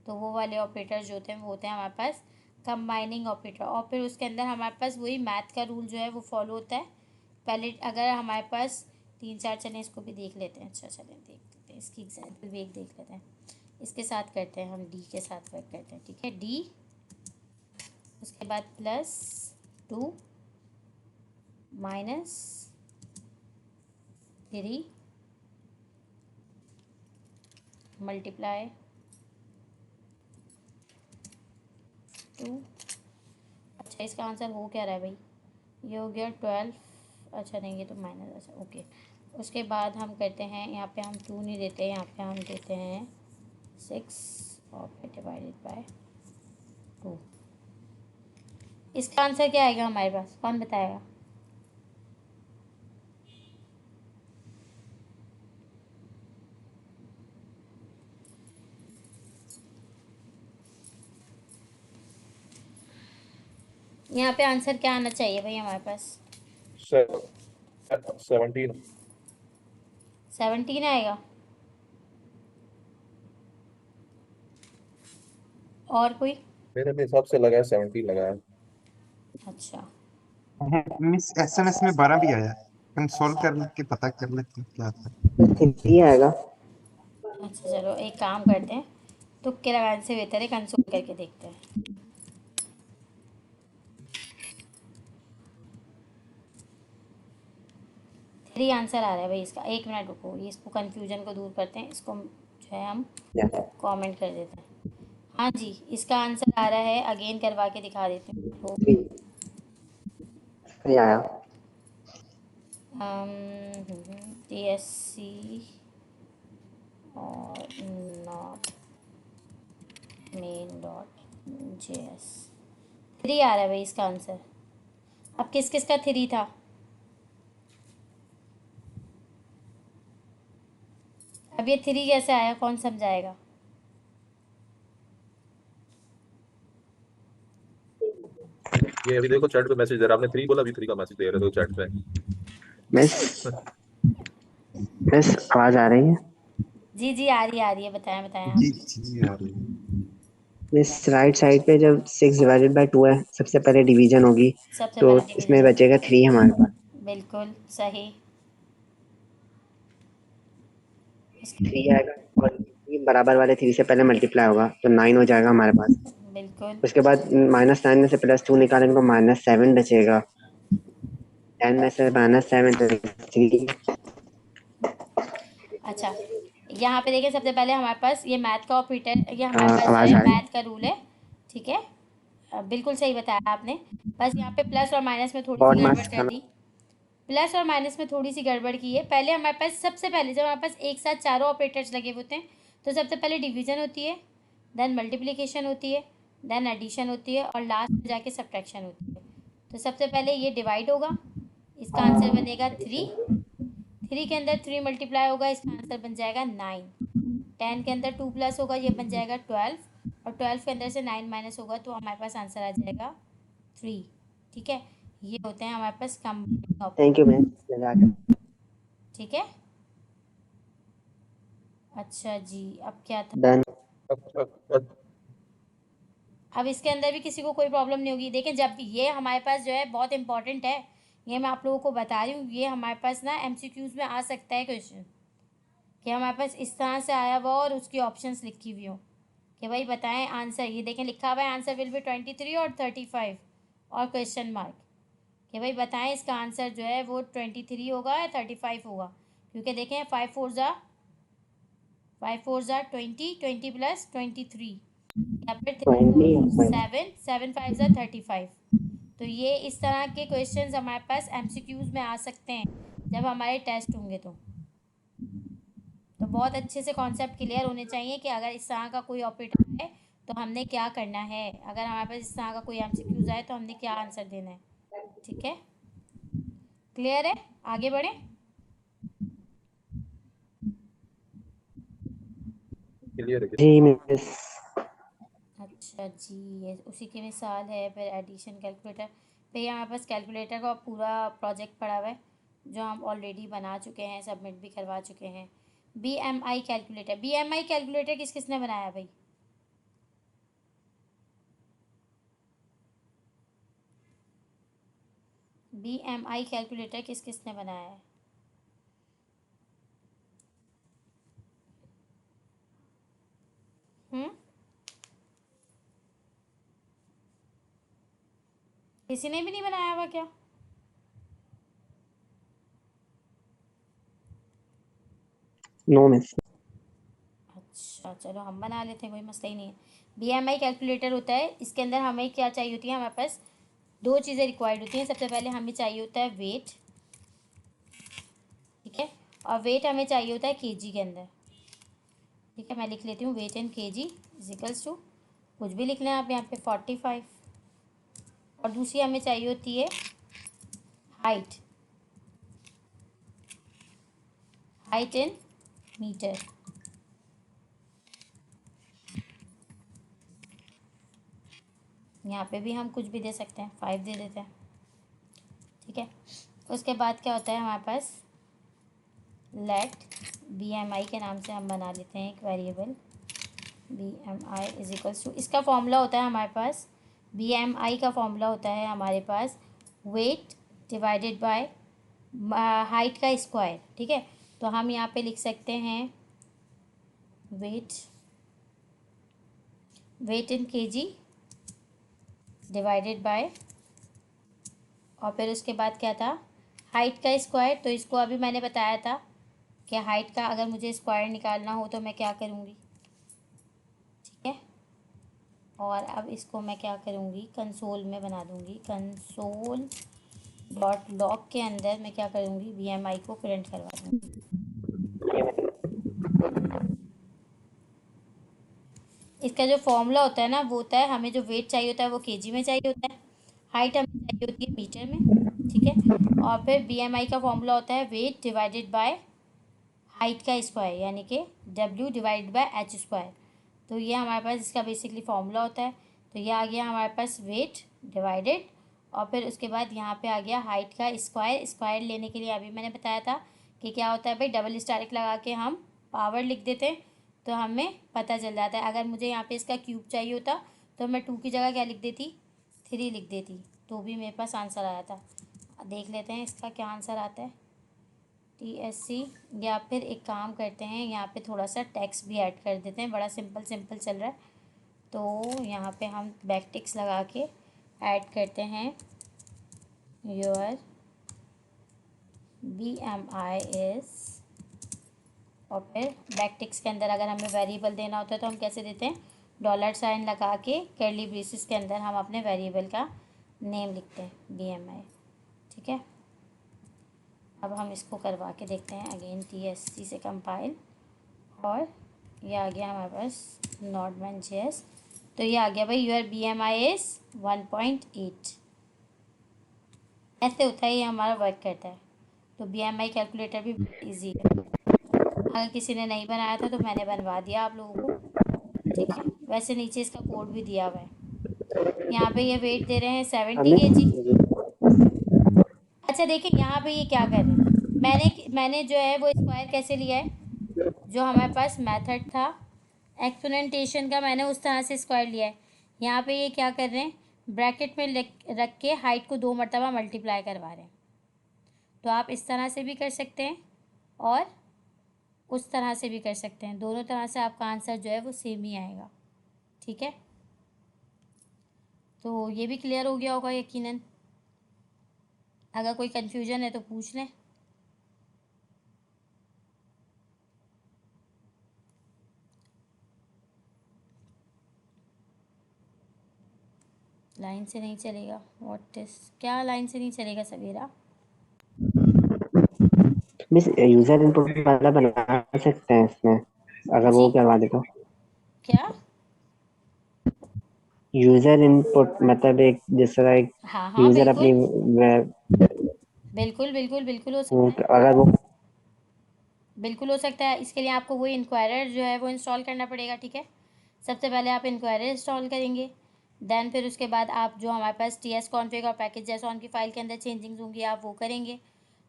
तो वो वाले ऑपरेटर्स जो होते हैं वो होते हैं हमारे पास कंबाइनिंग ऑपरेटर। और फिर उसके अंदर हमारे पास वही मैथ का रूल जो है वो फॉलो होता है। पहले अगर हमारे पास 3 4, चलें इसको भी देख लेते हैं। अच्छा चलें देख लेते हैं, इसकी एग्जाम्पल भी एक देख लेते हैं। इसके साथ करते हैं हम, डी के साथ वर्क करते हैं, ठीक है। डी, उसके बाद +2 -3 मल्टीप्लाई 2। अच्छा, इसका आंसर हो क्या रहा है भाई? ये हो गया 12। अच्छा नहीं, ये तो माइनस, अच्छा ओके। उसके बाद हम करते हैं, यहाँ पे हम 2 नहीं देते, यहाँ पे हम देते हैं 6 और फिर डिवाइडेड बाय 2। इसका आंसर क्या आएगा हमारे पास, कौन बताएगा? यहाँ पे आंसर क्या आना चाहिए भाई हमारे पास? 17। 17 आएगा। और कोई? मेरे हिसाब से लगा है 17 लगा है। अच्छा मिस एसएमएस में 12 भी आया, कंसोल कर के पता कर लेते हैं क्या था। 3 आएगा। अच्छा, चलो एक काम करते हैं, तुक्के लगाने से बेहतर है कंसोल करके देखते हैं। 3 आंसर आ रहा है भाई इसका। 1 मिनट रुको, ये इसको कन्फ्यूजन को दूर करते हैं, इसको जो है हम कमेंट कर देते हैं। हाँ जी, इसका आंसर आ रहा है, अगेन करवा के दिखा देती हूँ तो 3 आया। TSC और नॉट main.js 3 आ रहा है भाई इसका आंसर। अब किस किस का 3 था? अब ये 3 कैसे आया, कौन समझाएगा? ये अभी देखो चैट पे मैसेज दे रहा है, आपने 3 बोला, अभी 3 का मैसेज दे रहे हो चैट पे। मिस मिस आवाज आ रही है? जी जी आ रही है, बताएं बताएं आप। जी यार। मिस राइट साइड पे जब 6/2 है, सबसे पहले डिवीजन होगी, सबसे तो पहले इसमें डिवीजन, बचेगा 3 हमारे पास। बिल्कुल सही। 3 आएगा और ये बराबर वाले 3 से पहले मल्टीप्लाई होगा तो 9 हो जाएगा हमारे पास। बिल्कुल। उसके बाद -9 में से +2 निकालेंगे तो -7 बचेगा। 10 में से -7 तो 3। अच्छा, यहाँ पे देखिए सबसे पहले हमारे पास ये मैथ का ऑपरेटर, ये हमारे पास जो आवाज है आ रही है? मैथ का रूल है, ठीक है। बिल्कुल सही बताया आपने। बस यहाँ पे प्लस और माइनस में थोड़ी सी पॉड गड़बड़ मास्क कर था। दी। प्लस और माइनस में थोड़ी सी गड़बड़ की है। पहले हमारे पास, सबसे पहले जब हमारे पास एक साथ चारों ऑपरेटर्स लगे होते हैं, तो सबसे पहले डिवीजन होती है, देन मल्टीप्लिकेशन होती है, देन एडिशन होती है, और लास्ट में जाके सब्ट्रैक्शन होती है। तो सबसे पहले ये डिवाइड होगा, इसका आंसर बनेगा 3। 3 के अंदर 3 मल्टीप्लाई होगा, इसका आंसर बन जाएगा 9। 10 के अंदर 2 प्लस होगा, ये बन जाएगा 12, और 12 के अंदर से 9 माइनस होगा तो हमारे पास आंसर आ जाएगा 3। ठीक है, ये होते हैं हमारे पास combining operator. Thank you miss, जज़ाक। ठीक है। अच्छा जी, अब क्या था? डन। अब इसके अंदर भी किसी को कोई प्रॉब्लम नहीं होगी। देखें, जब ये हमारे पास जो है बहुत इंपॉर्टेंट है, ये मैं आप लोगों को बता रही हूँ, ये हमारे पास ना एमसीक्यूज में आ सकता है क्वेश्चन, कि हमारे पास इस तरह से आया हुआ और उसकी ऑप्शंस लिखी हुई हो कि भाई बताएं आंसर। ये देखें लिखा हुआ है आंसर विल बी 23 और 35 और क्वेश्चन मार्क, कि भाई बताएं इसका आंसर जो है वो 23 होगा या 35 होगा। क्योंकि देखें 5 4 20, 20 प्लस 23, या फिर 3 4 20 7, 7 5 35। तो ये इस तरह के क्वेश्चंस हमारे पास एमसीक्यूज में आ सकते हैं जब हमारे टेस्ट होंगे। तो बहुत अच्छे से कॉन्सेप्ट क्लियर होने चाहिए कि अगर इस तरह का कोई ऑपरेटर है तो हमने क्या करना है, अगर हमारे पास इस तरह का कोई एमसीक्यूज आए तो हमने क्या आंसर देना है। ठीक है, क्लियर है? आगे बढ़ें। क्लियर है? जी मिस। अच्छा जी, ये उसी की मिसाल है। फिर एडिशन कैलकुलेटर, फिर ये हमारे पास कैलकुलेटर का पूरा प्रोजेक्ट पड़ा हुआ है जो हम ऑलरेडी बना चुके हैं, सबमिट भी करवा चुके हैं। बीएमआई कैलकुलेटर, बीएमआई कैलकुलेटर किस किसने बनाया भाई? बीएमआई कैलकुलेटर किस किसने बनाया है? किसी ने भी नहीं बनाया हुआ क्या? No miss. अच्छा चलो हम बना लेते हैं, कोई मसला ही नहीं है। बीएमआई कैलकुलेटर होता है, इसके अंदर हमें क्या चाहिए होती है, हमारे पास दो चीज़ें रिक्वायर्ड होती हैं। सबसे पहले हमें चाहिए होता है वेट, ठीक है, और वेट हमें चाहिए होता है केजी के अंदर। ठीक है, मैं लिख लेती हूँ weight in KG is equals to, कुछ भी लिख लें आप यहाँ पे 45। और दूसरी हमें चाहिए होती है हाइट, हाइट इन मीटर। यहाँ पे भी हम कुछ भी दे सकते हैं, 5 दे देते हैं। ठीक है, उसके बाद क्या होता है हमारे पास, लेट बीएमआई के नाम से हम बना लेते हैं एक variable, BMI is equals to, इसका फॉर्मूला होता है हमारे पास, बीएमआई का फॉर्मूला होता है हमारे पास वेट डिवाइडेड बाय हाइट का स्क्वायर। ठीक है, तो हम यहाँ पे लिख सकते हैं weight, weight in KG divided by, और फिर उसके बाद क्या था, हाइट का स्क्वायर। तो इसको अभी मैंने बताया था कि हाइट का अगर मुझे स्क्वायर निकालना हो तो मैं क्या करूँगी। ठीक है, और अब इसको मैं क्या करूँगी, कंसोल में बना दूँगी, कंसोल डॉट लॉग के अंदर मैं क्या करूँगी, बीएमआई को प्रिंट करवा दूँगी। इसका जो फॉर्मूला होता है ना, वो होता है, हमें जो वेट चाहिए होता है वो केजी में चाहिए होता है, हाइट हमें चाहिए होती है मीटर में। ठीक है, और फिर बीएमआई का फॉर्मूला होता है वेट डिवाइडेड बाय हाइट का स्क्वायर, यानी कि W divided by H square. तो ये हमारे पास इसका बेसिकली फॉर्मूला होता है। तो ये आ गया हमारे पास वेट डिवाइडेड, और फिर उसके बाद यहाँ पे आ गया हाइट का स्क्वायर। स्क्वायर लेने के लिए अभी मैंने बताया था कि क्या होता है भाई, डबल स्टारिक लगा के हम पावर लिख देते हैं तो हमें पता चल जाता है। अगर मुझे यहाँ पे इसका क्यूब चाहिए होता तो मैं 2 की जगह क्या लिख देती, 3 लिख देती, तो भी मेरे पास आंसर आया था। देख लेते हैं इसका क्या आंसर आता है। TSC, या फिर एक काम करते हैं, यहाँ पे थोड़ा सा टेक्स्ट भी ऐड कर देते हैं। बड़ा सिंपल सिंपल चल रहा है तो यहाँ पे हम बैकटिक्स लगा के ऐड करते हैं योर BMI इज़, और फिर बैकटिक्स के अंदर अगर हमें वेरिएबल देना होता है तो हम कैसे देते हैं, डॉलर साइन लगा के कर्ली ब्रेसेस के अंदर हम अपने वेरिएबल का नेम लिखते हैं BMI। ठीक है, अब हम इसको करवा के देखते हैं अगेन TSC से कंपाइल, और ये आ गया हमारे पास Node.js। तो ये आ गया भाई योर BMI इज़ 1.8। ऐसे होता है, ये हमारा वर्क करता है। तो BMI कैलकुलेटर भी इजी है। अगर किसी ने नहीं बनाया था तो मैंने बनवा दिया आप लोगों को। ठीक है, वैसे नीचे इसका कोड भी दिया हुआ है। यहाँ पे ये वेट दे रहे हैं 70 मिस kg। अच्छा देखिए यहाँ पे ये क्या कर रहे हैं, मैंने जो है वो स्क्वायर कैसे लिया है, जो हमारे पास मेथड था एक्सपोनेंटेशन का, मैंने उस तरह से स्क्वायर लिया है। यहाँ पे ये क्या कर रहे हैं, ब्रैकेट में रख के हाइट को 2 मरतबा मल्टीप्लाई करवा रहे हैं। तो आप इस तरह से भी कर सकते हैं और उस तरह से भी कर सकते हैं, दोनों तरह से आपका आंसर जो है वो सेम ही आएगा। ठीक है, तो ये भी क्लियर हो गया होगा यकीनन। अगर कोई कन्फ्यूजन है तो पूछ लें। लाइन से नहीं चलेगा, व्हाट इज, क्या लाइन से नहीं चलेगा सवेरा? मिस यूजर इनपुट वाला बना सकते हैं इसमें, अगर वो जी करवा दे तो। क्या? यूजर इनपुट मतलब एक जिस तरह एक हाँ हाँ यूजर अपनी बिल्कुल बिल्कुल बिल्कुल बिल्कुल हो सकता है, अगर वो बिल्कुल हो सकता है। इसके लिए आपको वही इंक्वायरर जो है वो इंस्टॉल करना पड़ेगा। ठीक है, सबसे पहले आप इंक्वायरर इंस्टॉल करेंगे, देन फिर उसके बाद आप जो हमारे पास TS कॉन्फ़िग और पैकेज जैसॉन की फ़ाइल के अंदर चेंजिंग्स होंगी आप वो करेंगे,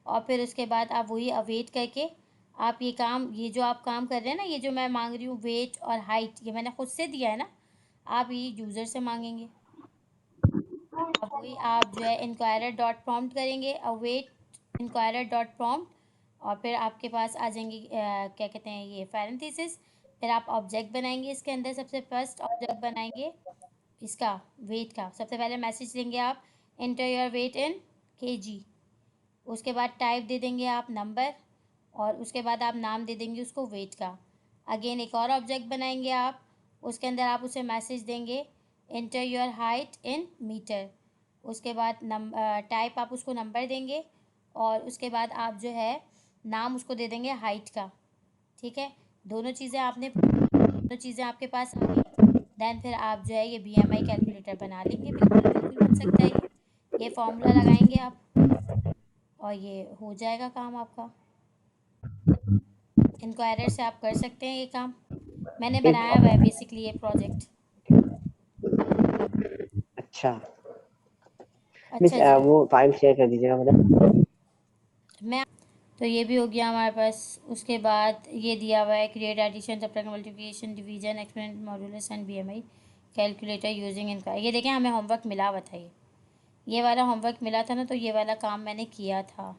और फिर उसके बाद आप वही अवेट करके आप ये जो आप काम कर रहे हैं ना, ये जो मैं मांग रही हूँ वेट और हाइट, ये मैंने खुद से दिया है ना, आप ये यूज़र से मांगेंगे। अब वही आप जो है इंक्वायरर डॉट प्रॉम्प्ट करेंगे, अवेट इंक्वायरर डॉट प्रॉम्प्ट, और फिर आपके पास आ जाएंगे क्या कहते हैं ये पैरेंथेसिस। फिर आप ऑब्जेक्ट बनाएंगे, इसके अंदर सबसे फर्स्ट ऑब्जेक्ट बनाएंगे इसका वेट का। सबसे पहले मैसेज देंगे आप enter your weight in kg, उसके बाद टाइप दे देंगे आप नंबर, और उसके बाद आप नाम दे देंगे उसको वेट का। अगेन एक और ऑब्जेक्ट बनाएंगे आप, उसके अंदर आप उसे मैसेज देंगे enter your height in metre, उसके बाद टाइप आप उसको नंबर देंगे, और उसके बाद आप जो है नाम उसको दे देंगे हाइट का। ठीक है, दोनों चीज़ें आपके पास आ गई। देन फिर आप जो है ये BMI कैलकुलेटर बना लेंगे, बिल्कुल बिल्कुल बन सकता है ये फॉर्मूला लगाएंगे आप और ये हो जाएगा काम आपका। इंक्वायरर से आप कर सकते हैं ये काम, मैंने बनाया हुआ है बेसिकली ये प्रोजेक्ट। अच्छा मिस अच्छा जी, वो फाइल शेयर कर दीजिएगा मतलब। मैं तो ये भी हो गया हमारे पास। उसके बाद ये दिया हुआ है create addition subtract multiplication division exponent modulus and BMI calculator using inquire. ये देखें हमें होमवर्क मिला हुआ था, ये वाला होमवर्क मिला था ना, तो ये वाला काम मैंने किया था।